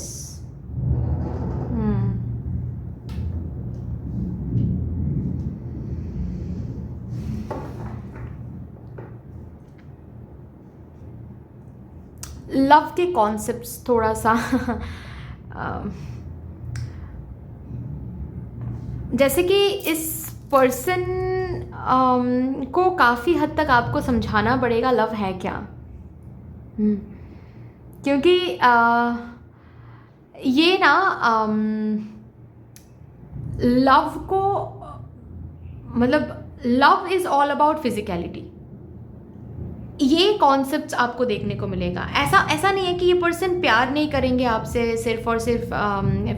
लव के कॉन्सेप्ट्स थोड़ा सा जैसे कि इस पर्सन को काफ़ी हद तक आपको समझाना पड़ेगा लव है क्या, क्योंकि ये ना लव को, मतलब love is all about physicality, ये कॉन्सेप्ट्स आपको देखने को मिलेगा। ऐसा ऐसा नहीं है कि ये पर्सन प्यार नहीं करेंगे आपसे, सिर्फ और सिर्फ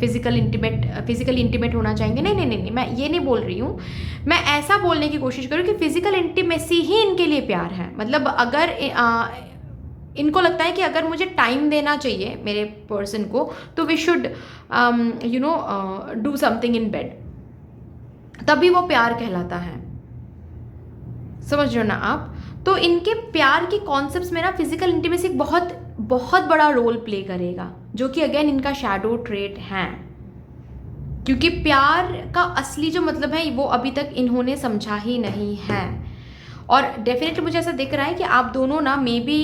फिजिकली इंटीमेट होना चाहेंगे। नहीं नहीं नहीं नहीं, मैं ये नहीं बोल रही हूँ। मैं ऐसा बोलने की कोशिश करूँ कि फिजिकल इंटीमेसी ही इनके लिए प्यार है। मतलब अगर इनको लगता है कि अगर मुझे टाइम देना चाहिए मेरे पर्सन को, तो we should do something in bed, तभी वो प्यार कहलाता है। समझ रहे हो ना आप? तो इनके प्यार के कॉन्सेप्ट्स में ना फिजिकल इंटीमेसी बहुत बहुत बड़ा रोल प्ले करेगा, जो कि अगेन इनका शैडो ट्रेट है। क्योंकि प्यार का असली जो मतलब है वो अभी तक इन्होंने समझा ही नहीं है। और डेफिनेटली मुझे ऐसा दिख रहा है कि आप दोनों ना may be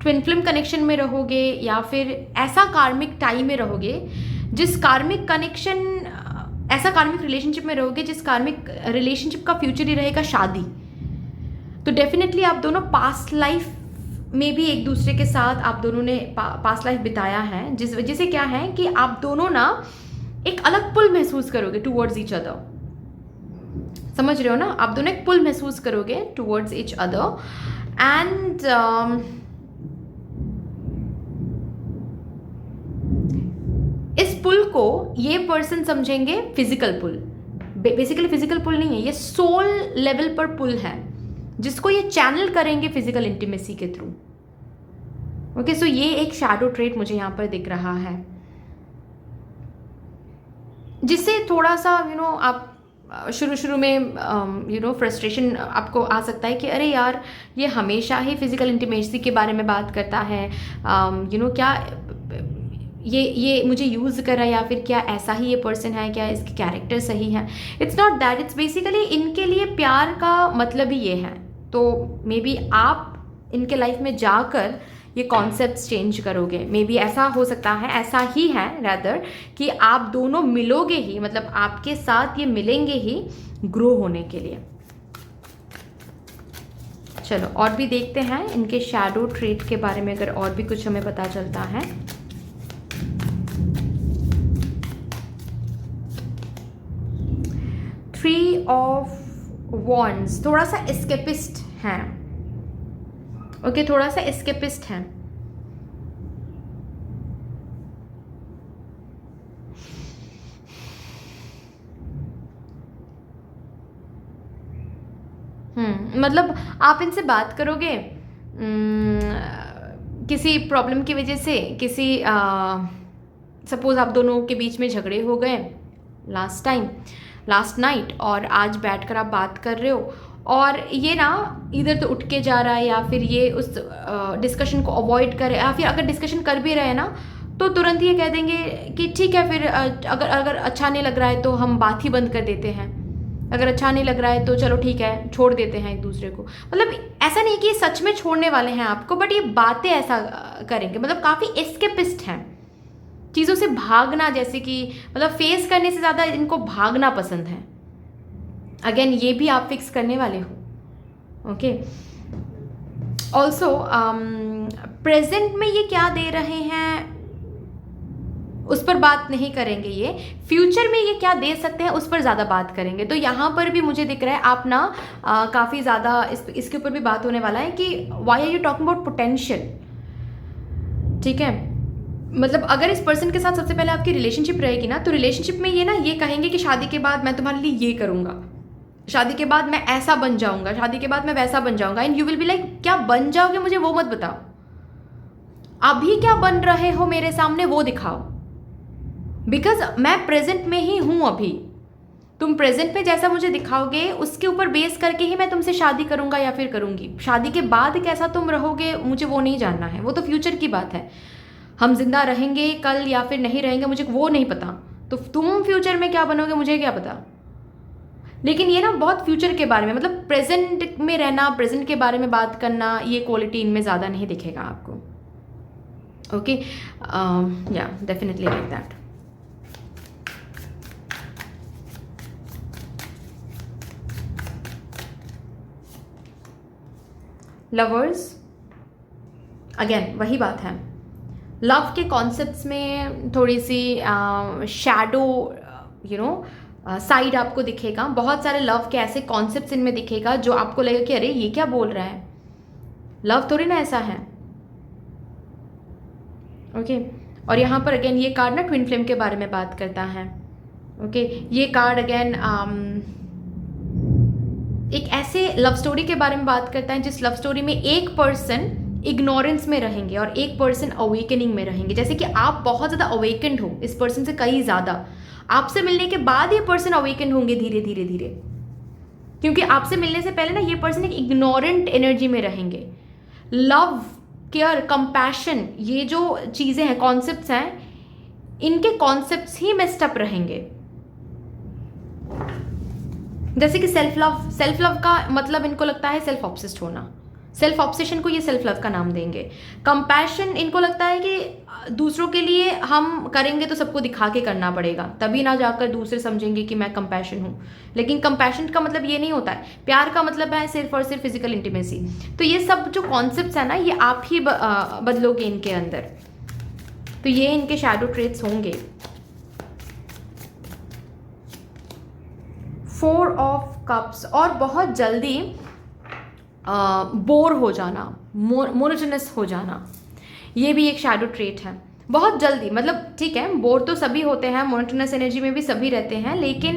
twin flame connection में रहोगे, या फिर ऐसा कार्मिक टाई में रहोगे, जिस कार्मिक कनेक्शन, ऐसा कार्मिक रिलेशनशिप में रहोगे जिस कार्मिक रिलेशनशिप का फ्यूचर ही रहेगा शादी। तो डेफिनेटली आप दोनों पास्ट लाइफ में भी एक दूसरे के साथ आप दोनों ने पास्ट लाइफ बिताया है, जिस वजह से क्या है कि आप दोनों ना एक अलग पुल महसूस करोगे टूवर्ड्स ईच अदर। समझ रहे हो ना? आप दोनों एक पुल महसूस करोगे टूवर्ड्स ईच अदर। एंड इस पुल को ये पर्सन समझेंगे फिजिकल पुल। बेसिकली फिजिकल पुल नहीं है, ये सोल लेवल पर पुल है, जिसको ये चैनल करेंगे फिजिकल इंटीमेसी के थ्रू। ओके, सो ये एक शैडो ट्रेट मुझे यहाँ पर दिख रहा है, जिससे थोड़ा सा आप शुरू में फ्रस्ट्रेशन आपको आ सकता है कि अरे यार, ये हमेशा ही फिजिकल इंटीमेसी के बारे में बात करता है, क्या ये मुझे यूज़ कर रहा है, या फिर क्या ऐसा ही ये पर्सन है, क्या इसके कैरेक्टर सही है। It's not that, it's basically इनके लिए प्यार का मतलब ही ये है। तो मे बी आप इनके लाइफ में जाकर ये कॉन्सेप्ट्स चेंज करोगे। मे बी ऐसा हो सकता है, ऐसा ही है रैदर, कि आप दोनों मिलोगे ही, मतलब आपके साथ ये मिलेंगे ही ग्रो होने के लिए। चलो और भी देखते हैं इनके शैडो ट्रेट के बारे में, अगर और भी कुछ हमें पता चलता है। थ्री ऑफ वॉन्ड्स, थोड़ा सा एस्केपिस्ट हैं। ओके, थोड़ा सा एस्केपिस्ट हैं। मतलब आप इनसे बात करोगे किसी प्रॉब्लम की वजह से, किसी सपोज आप दोनों के बीच में झगड़े हो गए लास्ट नाइट, और आज बैठकर आप बात कर रहे हो, और ये ना इधर तो उठ के जा रहा है, या फिर ये उस डिस्कशन को अवॉइड करे, या फिर अगर डिस्कशन कर भी रहे हैं ना, तो तुरंत ये कह देंगे कि ठीक है, फिर अगर अच्छा नहीं लग रहा है तो हम बात ही बंद कर देते हैं, अगर अच्छा नहीं लग रहा है तो चलो ठीक है, छोड़ देते हैं एक दूसरे को। मतलब ऐसा नहीं कि सच में छोड़ने वाले हैं आपको, बट ये बातें ऐसा करेंगे। मतलब काफ़ी एस्केपिस्ट हैं, चीज़ों से भागना, जैसे कि मतलब फेस करने से ज़्यादा इनको भागना पसंद है। अगेन ये भी आप फिक्स करने वाले हो। ओके, ऑल्सो प्रेजेंट में ये क्या दे रहे हैं उस पर बात नहीं करेंगे, ये फ्यूचर में ये क्या दे सकते हैं उस पर ज़्यादा बात करेंगे। तो यहाँ पर भी मुझे दिख रहा है आप ना काफ़ी ज़्यादा इसके ऊपर भी बात होने वाला है कि why are you talking about potential. ठीक है, मतलब अगर इस पर्सन के साथ सबसे पहले आपकी रिलेशनशिप रहेगी ना, तो रिलेशनशिप में ये कहेंगे कि शादी के बाद मैं तुम्हारे लिए ये करूँगा, शादी के बाद मैं ऐसा बन जाऊँगा, शादी के बाद मैं वैसा बन जाऊँगा। And you will be like, क्या बन जाओगे मुझे वो मत बताओ, अभी क्या बन रहे हो मेरे सामने वो दिखाओ, बिकॉज मैं प्रेजेंट में ही हूँ अभी। तुम प्रेजेंट में जैसा मुझे दिखाओगे उसके ऊपर बेस करके ही मैं तुमसे शादी करूँगा या फिर करूँगी। शादी के बाद कैसा तुम रहोगे मुझे वो नहीं जानना है, वो तो फ्यूचर की बात है। हम जिंदा रहेंगे कल या फिर नहीं रहेंगे मुझे वो नहीं पता, तो तुम फ्यूचर में क्या बनोगे मुझे क्या पता। लेकिन ये ना बहुत फ्यूचर के बारे में, मतलब प्रेजेंट में रहना, प्रेजेंट के बारे में बात करना, ये क्वालिटी इनमें ज़्यादा नहीं दिखेगा आपको। ओके, या definitely like that. Lovers, again वही बात है, लव के कॉन्सेप्ट्स में थोड़ी सी शैडो साइड आपको दिखेगा, बहुत सारे लव के ऐसे कॉन्सेप्ट्स इनमें दिखेगा जो आपको लगेगा कि अरे ये क्या बोल रहा है, लव थोड़ी ना ऐसा है। ओके और यहाँ पर अगेन ये कार्ड ना ट्विन फ्लेम के बारे में बात करता है। ओके ये कार्ड अगेन एक ऐसे लव स्टोरी के बारे में बात करता है जिस लव स्टोरी में एक पर्सन इग्नोरेंस में रहेंगे और एक पर्सन अवेकनिंग में रहेंगे। जैसे कि आप बहुत ज़्यादा अवेकन्ड हो इस पर्सन से, कहीं ज़्यादा आपसे मिलने के बाद ये पर्सन अवेकन होंगे धीरे धीरे धीरे, क्योंकि आपसे मिलने से पहले ना ये पर्सन एक इग्नोरेंट एनर्जी में रहेंगे। लव, केयर, कंपैशन, ये जो चीज़ें हैं, कॉन्सेप्ट्स हैं, इनके कॉन्सेप्ट्स ही मेस्ड अप रहेंगे। जैसे कि सेल्फ लव का मतलब इनको लगता है सेल्फ ऑब्सेस्ड होना, सेल्फ ऑब्सेशन को ये सेल्फ लव का नाम देंगे। कंपैशन इनको लगता है कि दूसरों के लिए हम करेंगे तो सबको दिखा के करना पड़ेगा, तभी ना जाकर दूसरे समझेंगे कि मैं कंपैशन हूँ। लेकिन कंपैशन का मतलब ये नहीं होता है, प्यार का मतलब है सिर्फ और सिर्फ फिजिकल इंटीमेसी। तो ये सब जो कॉन्सेप्ट्स है ना, ये आप ही बदलोगे इनके अंदर। तो ये इनके शैडो ट्रेट्स होंगे। 4 ऑफ कप्स, और बहुत जल्दी बोर हो जाना, मोनोटोनस हो जाना, ये भी एक शैडो ट्रेट है। बहुत जल्दी, मतलब ठीक है बोर तो सभी होते हैं, मोनोटोनस एनर्जी में भी सभी रहते हैं, लेकिन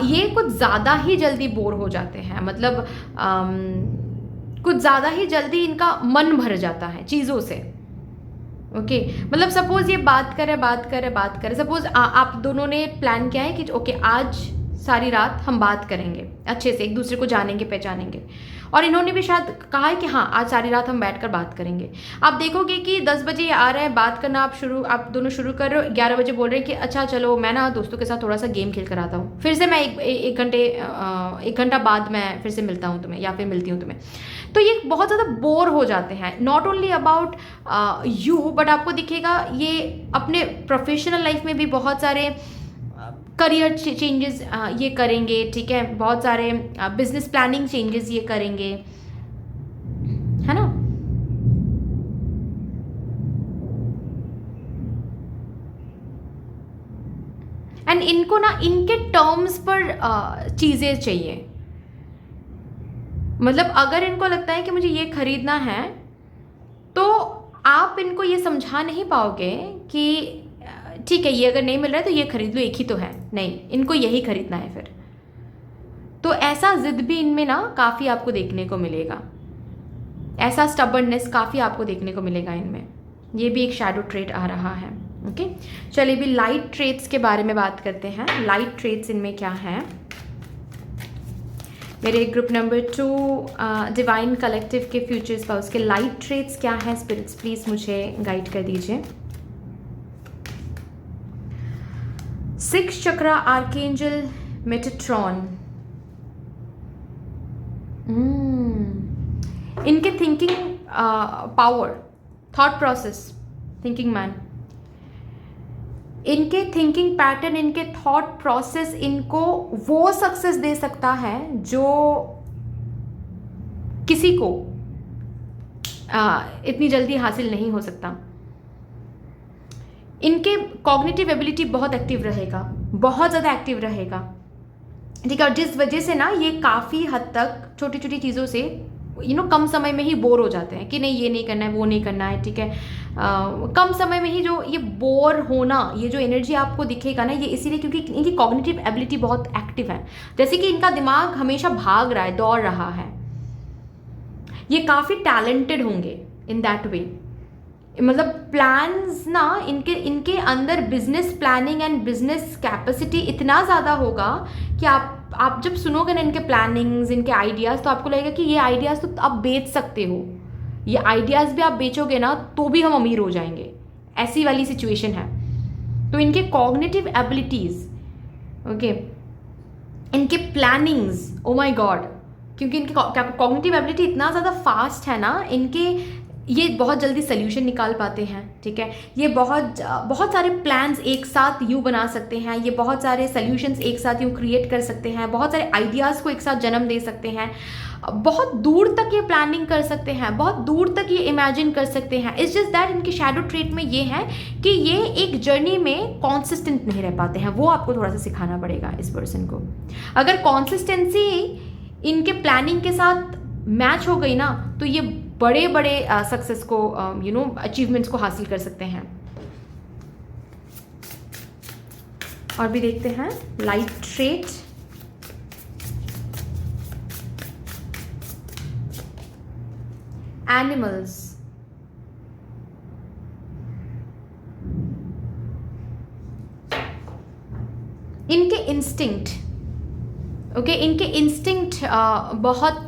ये कुछ ज़्यादा ही जल्दी बोर हो जाते हैं। मतलब कुछ ज़्यादा ही जल्दी इनका मन भर जाता है चीज़ों से। ओके मतलब सपोज ये बात करे, सपोज आप दोनों ने प्लान किया है कि ओके आज सारी रात हम बात करेंगे, अच्छे से एक दूसरे को जानेंगे पहचानेंगे, और इन्होंने भी शायद कहा है कि हाँ आज सारी रात हम बैठकर बात करेंगे। आप देखोगे कि 10 बजे ये आ रहे हैं बात करना, आप दोनों शुरू कर रहे हो, 11 बजे बोल रहे हैं कि अच्छा चलो मैं ना दोस्तों के साथ थोड़ा सा गेम खेल कर आता हूँ, फिर से मैं एक घंटा बाद मैं फिर से मिलता हूँ तुम्हें या फिर मिलती हूँ तुम्हें। तो ये बहुत ज़्यादा बोर हो जाते हैं, not only about you, but आपको दिखेगा ये अपने प्रोफेशनल लाइफ में भी बहुत सारे करियर चेंजेस ये करेंगे, ठीक है, बहुत सारे बिजनेस प्लानिंग चेंजेस ये करेंगे, है ना। एंड इनको ना इनके टर्म्स पर चीज़ें चाहिए। मतलब अगर इनको लगता है कि मुझे ये खरीदना है तो आप इनको ये समझा नहीं पाओगे कि ठीक है ये अगर नहीं मिल रहा है तो ये खरीद लो, एक ही तो है, नहीं इनको यही खरीदना है फिर। तो ऐसा जिद भी इनमें ना काफ़ी आपको देखने को मिलेगा, ऐसा स्टबर्ननेस काफ़ी आपको देखने को मिलेगा इनमें। ये भी एक शैडो ट्रेट आ रहा है। ओके चलिए भी लाइट ट्रेट्स के बारे में बात करते हैं। लाइट ट्रेट्स इनमें क्या है, मेरे ग्रुप नंबर 2 डिवाइन कलेक्टिव के फ्यूचर स्पाउस के लाइट ट्रेट्स क्या है, स्पिरिट्स प्लीज मुझे गाइड कर दीजिए। 6 चक्रा आर्केंजल मेटाट्रॉन। इनके thinking power, thought process, thinking man, इनके थिंकिंग पैटर्न, इनके थॉट प्रोसेस इनको वो सक्सेस दे सकता है जो किसी को इतनी जल्दी हासिल नहीं हो सकता। इनके कॉग्निटिव एबिलिटी बहुत एक्टिव रहेगा, बहुत ज़्यादा एक्टिव रहेगा, ठीक है, और जिस वजह से ना ये काफ़ी हद तक छोटी छोटी चीज़ों से कम समय में ही बोर हो जाते हैं कि नहीं ये नहीं करना है, वो नहीं करना है, ठीक है। कम समय में ही जो ये बोर होना, ये जो एनर्जी आपको दिखेगा ना, ये इसीलिए क्योंकि इनकी कॉग्निटिव एबिलिटी बहुत एक्टिव है। जैसे कि इनका दिमाग हमेशा भाग रहा है, दौड़ रहा है, ये काफ़ी टैलेंटेड होंगे इन दैट वे। मतलब प्लान्स ना इनके अंदर business planning and business capacity इतना ज़्यादा होगा कि आप जब सुनोगे ना इनके प्लानिंग्स, इनके आइडियाज़, तो आपको लगेगा कि ये आइडियाज़ तो आप बेच सकते हो, ये आइडियाज़ भी आप बेचोगे ना तो भी हम अमीर हो जाएंगे, ऐसी वाली सिचुएशन है। तो इनके कॉग्निटिव एबिलिटीज़, ओके, इनके प्लानिंग्स, ओ माय गॉड, क्योंकि इनकी कॉग्निटिव एबिलिटी इतना ज़्यादा फास्ट है ना, ये बहुत जल्दी सोल्यूशन निकाल पाते हैं, ठीक है। ये बहुत बहुत सारे प्लान्स एक साथ यूँ बना सकते हैं, ये बहुत सारे सोल्यूशंस एक साथ यूँ क्रिएट कर सकते हैं, बहुत सारे आइडियाज़ को एक साथ जन्म दे सकते हैं, बहुत दूर तक ये प्लानिंग कर सकते हैं, बहुत दूर तक ये इमेजिन कर सकते हैं। इट्स जस्ट दैट इनके शैडो ट्रेट में ये है कि ये एक जर्नी में कॉन्सिस्टेंट नहीं रह पाते हैं। वो आपको थोड़ा सा सिखाना पड़ेगा इस पर्सन को। अगर कॉन्सिस्टेंसी इनके प्लानिंग के साथ मैच हो गई ना, तो ये बड़े बड़े सक्सेस को अचीवमेंट्स को हासिल कर सकते हैं। और भी देखते हैं लाइट ट्रेट। एनिमल्स, इनके इंस्टिंक्ट, ओके, इनके इंस्टिंक्ट बहुत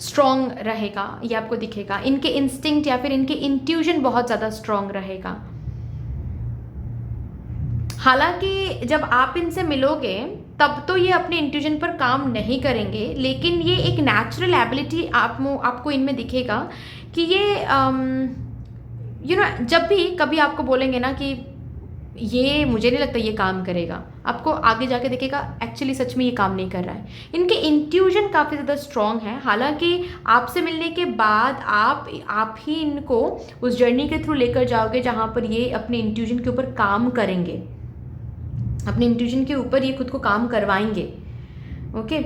स्ट्रॉन्ग रहेगा, ये आपको दिखेगा। इनके इंस्टिंक्ट या फिर इनके इंट्यूजन बहुत ज़्यादा स्ट्रॉन्ग रहेगा। हालांकि जब आप इनसे मिलोगे तब तो ये अपने इंट्यूजन पर काम नहीं करेंगे, लेकिन ये एक नेचुरल एबिलिटी आपको इनमें दिखेगा कि ये जब भी कभी आपको बोलेंगे ना कि ये मुझे नहीं लगता ये काम करेगा, आपको आगे जाके दिखेगा एक्चुअली सच में ये काम नहीं कर रहा है। इनके इंट्यूजन काफ़ी ज़्यादा स्ट्रॉन्ग है। हालांकि आपसे मिलने के बाद आप ही इनको उस जर्नी के थ्रू लेकर जाओगे जहाँ पर ये अपने इंट्यूजन के ऊपर काम करेंगे, अपने इंट्यूजन के ऊपर ये खुद को काम करवाएंगे, ओके।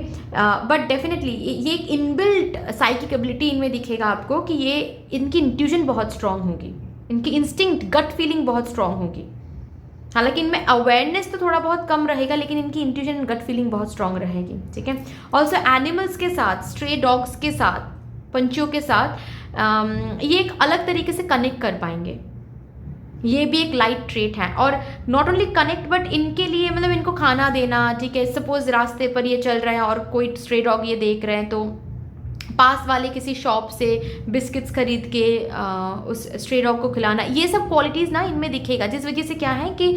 बट डेफिनेटली ये एक इनबिल्ट साइकिक एबिलिटी इनमें दिखेगा आपको कि ये इनकी इंट्यूजन बहुत स्ट्रॉन्ग होगी, इनकी इंस्टिंक्ट गट फीलिंग बहुत स्ट्रॉन्ग होगी। हालांकि इनमें अवेयरनेस तो थोड़ा बहुत कम रहेगा, लेकिन इनकी इंट्यूजन गट फीलिंग बहुत स्ट्रॉन्ग रहेगी, ठीक है। ऑल्सो एनिमल्स के साथ, स्ट्रे डॉग्स के साथ, पंछियों के साथ ये एक अलग तरीके से कनेक्ट कर पाएंगे। ये भी एक लाइट ट्रेट है। और नॉट ओनली कनेक्ट बट इनके लिए मतलब इनको खाना देना, ठीक है। सपोज रास्ते पर ये चल रहे हैं और कोई स्ट्रे डॉग ये देख रहे हैं, तो पास वाले किसी शॉप से बिस्किट्स खरीद के उस स्ट्रे डॉग को खिलाना, ये सब क्वालिटीज़ ना इनमें दिखेगा। जिस वजह से क्या है कि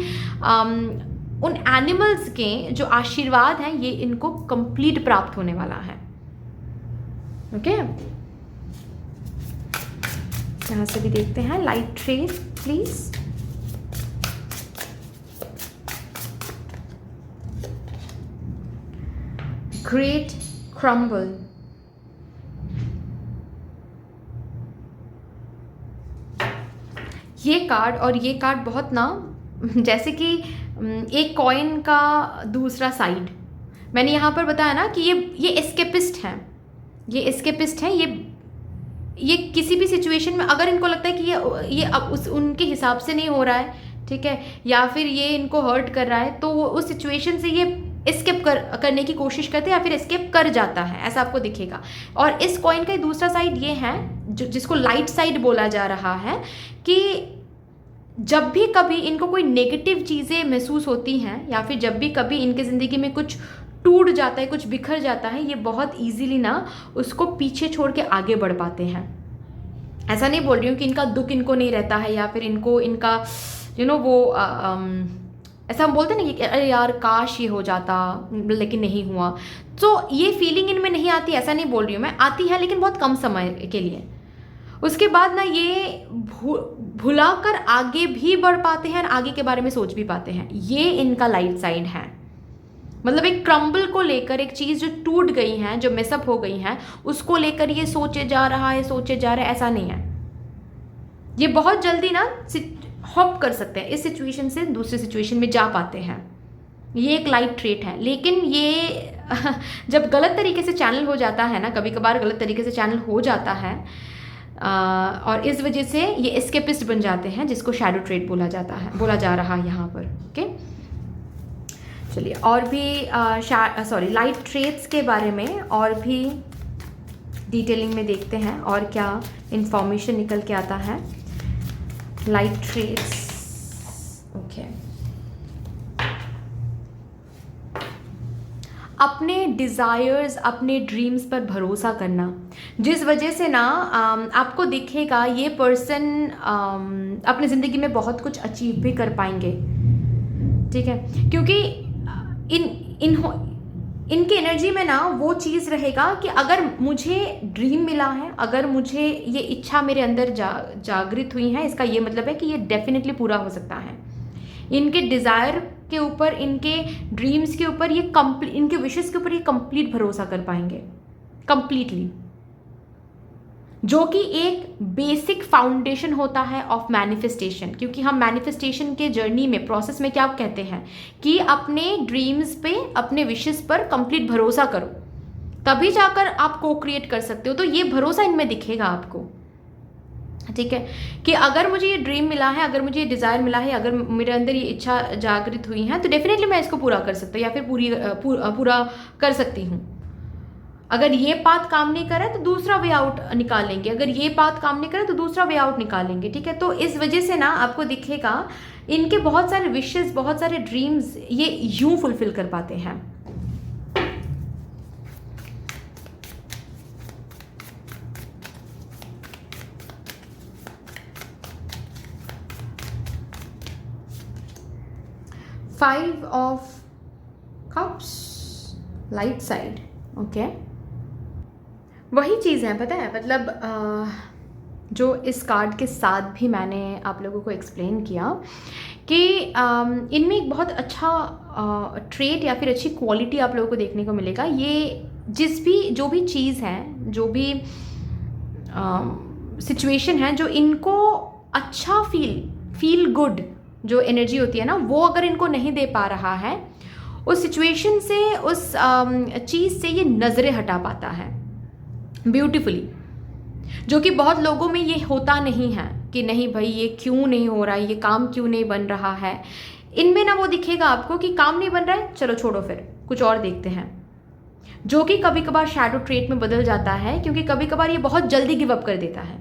उन एनिमल्स के जो आशीर्वाद हैं ये इनको कंप्लीट प्राप्त होने वाला है, ओके। यहाँ से भी देखते हैं light trait please. Great crumble, ये कार्ड और ये कार्ड बहुत ना जैसे कि एक कॉइन का दूसरा साइड, मैंने यहाँ पर बताया ना कि ये एस्केपिस्ट हैं, ये एस्केपिस्ट हैं। ये किसी भी सिचुएशन में अगर इनको लगता है कि ये अब उनके हिसाब से नहीं हो रहा है, ठीक है, या फिर ये इनको हर्ट कर रहा है, तो वो उस सिचुएशन से ये एस्केप करने की कोशिश करते हैं या फिर एस्केप कर जाता है, ऐसा आपको दिखेगा। और इस कॉइन का दूसरा साइड ये है जिसको लाइट साइड बोला जा रहा है कि जब भी कभी इनको कोई नेगेटिव चीज़ें महसूस होती हैं या फिर जब भी कभी इनके ज़िंदगी में कुछ टूट जाता है, कुछ बिखर जाता है, ये बहुत ईजीली ना उसको पीछे छोड़ के आगे बढ़ पाते हैं। ऐसा नहीं बोल रही हूँ कि इनका दुख इनको नहीं रहता है या फिर इनको इनका वो ऐसा हम बोलते हैं ना कि अरे यार काश ये हो जाता लेकिन नहीं हुआ, तो ये फीलिंग इनमें नहीं आती, ऐसा नहीं बोल रही हूँ मैं, आती है लेकिन बहुत कम समय के लिए। उसके बाद ना ये भुलाकर आगे भी बढ़ पाते हैं और आगे के बारे में सोच भी पाते हैं। ये इनका लाइट साइड है। मतलब एक क्रम्बल को लेकर, एक चीज़ जो टूट गई है, जो मिसअप हो गई है, उसको लेकर ये सोचे जा रहा है, ऐसा नहीं है। ये बहुत जल्दी ना हॉप कर सकते हैं, इस सिचुएशन से दूसरी सिचुएशन में जा पाते हैं। ये एक लाइट ट्रेट है। लेकिन ये जब गलत तरीके से चैनल हो जाता है ना, कभी कभार गलत तरीके से चैनल हो जाता है और इस वजह से ये एस्केपिस्ट बन जाते हैं, जिसको शैडो ट्रेट बोला जा रहा है यहाँ पर, ओके। चलिए और भी लाइट ट्रेट्स के बारे में और भी डिटेलिंग में देखते हैं और क्या इंफॉर्मेशन निकल के आता है। Light traits, okay. अपने डिज़ायर्स, अपने ड्रीम्स पर भरोसा करना, जिस वजह से ना आपको दिखेगा ये पर्सन अपनी ज़िंदगी में बहुत कुछ अचीव भी कर पाएंगे, ठीक है। क्योंकि इनके एनर्जी में ना वो चीज़ रहेगा कि अगर मुझे ड्रीम मिला है, अगर मुझे ये इच्छा मेरे अंदर जागृत हुई है, इसका ये मतलब है कि ये डेफिनेटली पूरा हो सकता है। इनके डिज़ायर के ऊपर, इनके ड्रीम्स के ऊपर, ये इनके विशेस के ऊपर ये कंप्लीट भरोसा कर पाएंगे, कंप्लीटली, जो कि एक बेसिक फाउंडेशन होता है ऑफ मैनिफेस्टेशन। क्योंकि हम मैनिफेस्टेशन के जर्नी में, प्रोसेस में क्या कहते हैं कि अपने ड्रीम्स पे, अपने विशेस पर कंप्लीट भरोसा करो, तभी जाकर आप को क्रिएट कर सकते हो। तो ये भरोसा इनमें दिखेगा आपको, ठीक है, कि अगर मुझे ये ड्रीम मिला है, अगर मुझे ये डिज़ायर मिला है, अगर मेरे अंदर ये इच्छा जागृत हुई है, तो डेफिनेटली मैं इसको पूरा कर सकता हूँ, या फिर पूरा कर सकती हूँ। अगर ये पाथ काम नहीं करे तो दूसरा वे आउट निकालेंगे, अगर ये पाथ काम नहीं करे तो दूसरा वे आउट निकालेंगे, ठीक है। तो इस वजह से ना आपको दिखेगा इनके बहुत सारे विशेस, बहुत सारे ड्रीम्स ये यूं फुलफिल कर पाते हैं। Five of cups, light side, okay. वही चीज़ है, पता है, मतलब जो इस कार्ड के साथ भी मैंने आप लोगों को एक्सप्लेन किया कि इनमें एक बहुत अच्छा ट्रेट या फिर अच्छी क्वालिटी आप लोगों को देखने को मिलेगा। ये जो भी चीज़ है, जो भी सिचुएशन है, जो इनको अच्छा फील गुड जो एनर्जी होती है ना, वो अगर इनको नहीं दे पा रहा है, उस सिचुएशन से, उस चीज़ से ये नज़रें हटा पाता है ब्यूटीफुली, जो कि बहुत लोगों में ये होता नहीं है कि नहीं भाई ये क्यों नहीं हो रहा है, ये काम क्यों नहीं बन रहा है। इनमें ना वो दिखेगा आपको कि काम नहीं बन रहा है, चलो छोड़ो, फिर कुछ और देखते हैं, जो कि कभी कभार शैडो ट्रेट में बदल जाता है। क्योंकि कभी कभार ये बहुत जल्दी गिव अप कर देता है।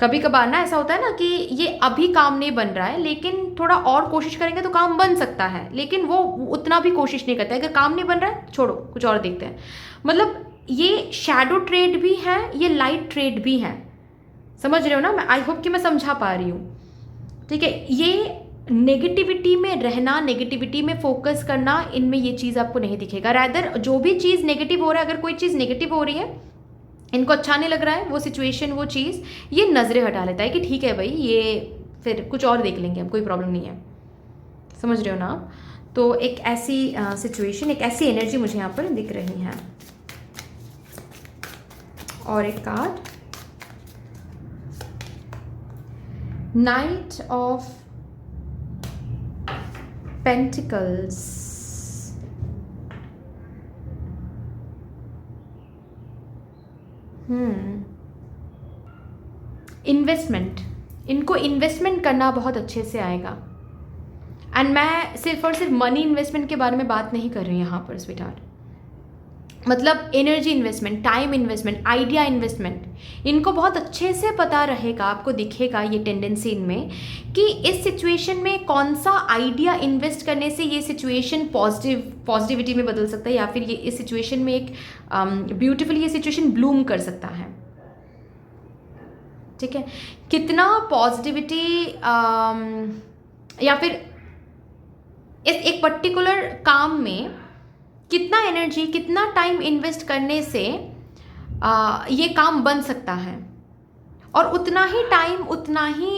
कभी कभार ना ऐसा होता है ना कि ये अभी काम नहीं बन रहा है, लेकिन थोड़ा और कोशिश करेंगे तो काम बन सकता है, लेकिन वो उतना भी कोशिश नहीं करता है। अगर काम नहीं बन रहा है, छोड़ो, कुछ और देखते हैं। मतलब ये शैडो ट्रेड भी है, ये लाइट ट्रेड भी है, समझ रहे हो ना। मैं आई होप कि मैं समझा पा रही हूँ, ठीक है। ये नेगेटिविटी में रहना, नेगेटिविटी में फोकस करना, इनमें ये चीज़ आपको नहीं दिखेगा। रादर जो भी चीज़ नेगेटिव हो रहा है, अगर कोई चीज़ नेगेटिव हो रही है, इनको अच्छा नहीं लग रहा है वो सिचुएशन, वो चीज़, ये नज़रें हटा लेता है कि ठीक है भाई, ये फिर कुछ और देख लेंगे हम, कोई प्रॉब्लम नहीं है। समझ रहे हो ना आप। तो एक ऐसी सिचुएशन, एक ऐसी एनर्जी मुझे यहाँ पर दिख रही है। और एक card, night of pentacles. Investment, इनको इन्वेस्टमेंट करना बहुत अच्छे से आएगा। एंड मैं सिर्फ और सिर्फ मनी इन्वेस्टमेंट के बारे में बात नहीं कर रही यहाँ पर स्वीटहार्ट, मतलब energy investment, time investment, idea investment, इनको बहुत अच्छे से पता रहेगा, आपको दिखेगा ये टेंडेंसी इनमें कि इस सिचुएशन में कौन सा आइडिया इन्वेस्ट करने से ये सिचुएशन पॉजिटिविटी में बदल सकता है, या फिर ये इस सिचुएशन में एक ब्यूटीफुली ये सिचुएशन ब्लूम कर सकता है, ठीक है। कितना पॉजिटिविटी या फिर इस एक पर्टिकुलर काम में कितना एनर्जी, कितना टाइम इन्वेस्ट करने से ये काम बन सकता है, और उतना ही टाइम, उतना ही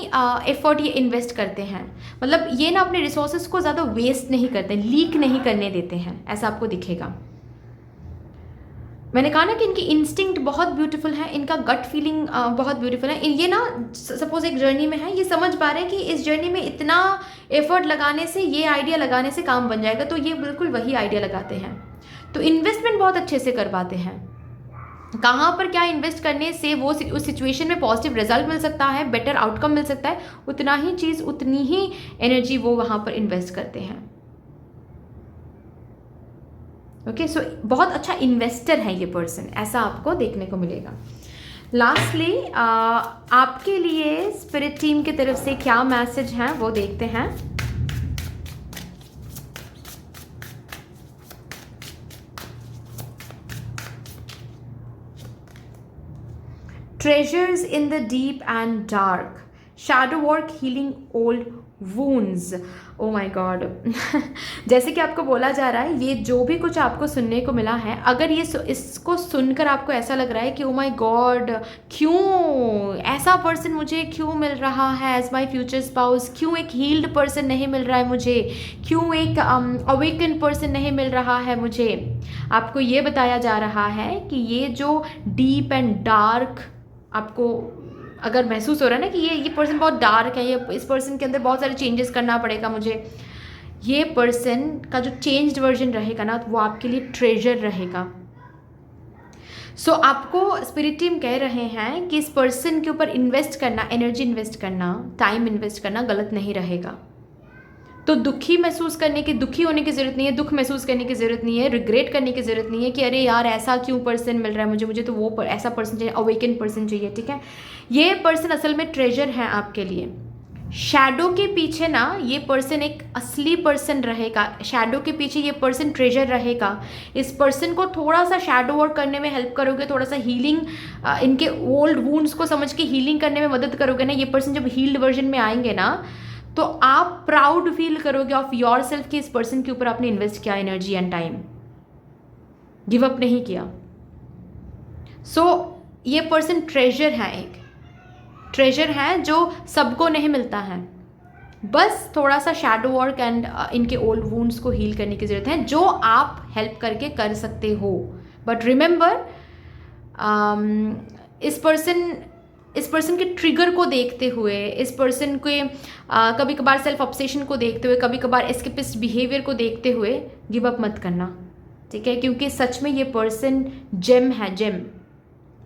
एफर्ट ये इन्वेस्ट करते हैं। मतलब ये ना अपने रिसोर्सेज को ज़्यादा वेस्ट नहीं करते, लीक नहीं करने देते हैं, ऐसा आपको दिखेगा। मैंने कहा ना कि इनकी इंस्टिंक्ट बहुत ब्यूटीफुल है, इनका गट फीलिंग बहुत ब्यूटीफुल है। ये ना सपोज एक जर्नी में है, ये समझ पा रहे हैं कि इस जर्नी में इतना एफर्ट लगाने से, ये आइडिया लगाने से काम बन जाएगा, तो ये बिल्कुल वही आइडिया लगाते हैं। तो इन्वेस्टमेंट बहुत अच्छे से कर पाते हैं। कहाँ पर क्या इन्वेस्ट करने से वो उस सिचुएशन में पॉजिटिव रिजल्ट मिल सकता है, बेटर आउटकम मिल सकता है, उतना ही चीज़, उतनी ही एनर्जी वो वहाँ पर इन्वेस्ट करते हैं। ओके, सो बहुत अच्छा इन्वेस्टर है ये पर्सन, ऐसा आपको देखने को मिलेगा। लास्टली आपके लिए स्पिरिट टीम की तरफ से क्या मैसेज है वो देखते हैं। Treasures in the deep and dark shadow work healing old wounds. Oh my God. जैसे कि आपको बोला जा रहा है, ये जो भी कुछ आपको सुनने को मिला है, अगर ये इसको सुनकर आपको ऐसा लग रहा है कि ओ माय गॉड, क्यों ऐसा पर्सन मुझे क्यों मिल रहा है एज माय फ्यूचर स्पाउस, क्यों एक हील्ड पर्सन नहीं मिल रहा है मुझे, क्यों एक अवेकन पर्सन नहीं मिल रहा है मुझे, आपको ये बताया जा रहा है कि ये जो डीप एंड डार्क आपको अगर महसूस हो रहा है ना कि ये पर्सन बहुत डार्क है, ये इस पर्सन के अंदर बहुत सारे चेंजेस करना पड़ेगा मुझे, ये पर्सन का जो चेंज्ड वर्जन रहेगा ना, वो आपके लिए ट्रेजर रहेगा। सो आपको स्पिरिट टीम कह रहे हैं कि इस पर्सन के ऊपर इन्वेस्ट करना, एनर्जी इन्वेस्ट करना, टाइम इन्वेस्ट करना गलत नहीं रहेगा। तो दुखी होने की ज़रूरत नहीं है, दुख महसूस करने की ज़रूरत नहीं है, रिग्रेट करने की ज़रूरत नहीं है कि अरे यार ऐसा क्यों पर्सन मिल रहा है मुझे तो वो ऐसा पर्सन चाहिए, अवेकन पर्सन चाहिए। ठीक है, ये पर्सन असल में ट्रेजर है आपके लिए। शैडो के पीछे ना ये पर्सन एक असली पर्सन रहेगा, शैडो के पीछे ये पर्सन ट्रेजर रहेगा। इस पर्सन को थोड़ा सा शैडो वर्क करने में हेल्प करोगे, थोड़ा सा हीलिंग, इनके ओल्ड वुंड्स को समझ के हीलिंग करने में मदद करोगे ना, ये पर्सन जब हील्ड वर्जन में आएंगे ना, तो आप प्राउड फील करोगे ऑफ योर सेल्फ कि इस पर्सन के ऊपर आपने इन्वेस्ट किया energy and time, give up नहीं किया। सो ये पर्सन ट्रेजर है, एक ट्रेजर है जो सबको नहीं मिलता है। बस थोड़ा सा शैडो वर्क एंड इनके ओल्ड वुंड्स को हील करने की ज़रूरत है, जो आप हेल्प करके कर सकते हो। बट रिमेंबर, इस पर्सन के ट्रिगर को देखते हुए, इस पर्सन के कभी कभार सेल्फ ऑब्सेशन को देखते हुए, कभी कभार एस्केपिस्ट बिहेवियर को देखते हुए गिव अप मत करना। ठीक है, क्योंकि सच में ये पर्सन जेम है, जेम,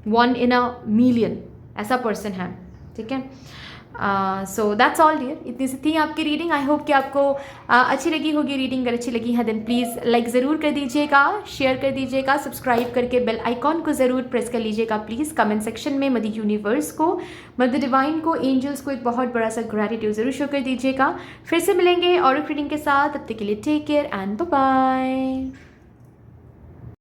1 in a million ऐसा पर्सन है। ठीक है, सो दैट्स ऑल डियर, इतनी सी थी आपकी रीडिंग। आई होप कि आपको अच्छी लगी होगी रीडिंग। अगर अच्छी लगी है देन प्लीज़ लाइक ज़रूर कर दीजिएगा, शेयर कर दीजिएगा, सब्सक्राइब करके बेल आइकॉन को ज़रूर प्रेस कर लीजिएगा प्लीज़। कमेंट सेक्शन में मदर यूनिवर्स को, मदर डिवाइन को, एंजल्स को एक बहुत बड़ा सा ग्रैटिट्यूड ज़रूर शो कर दीजिएगा। फिर से मिलेंगे और रीडिंग के साथ, तब तक के लिए take care and bye bye.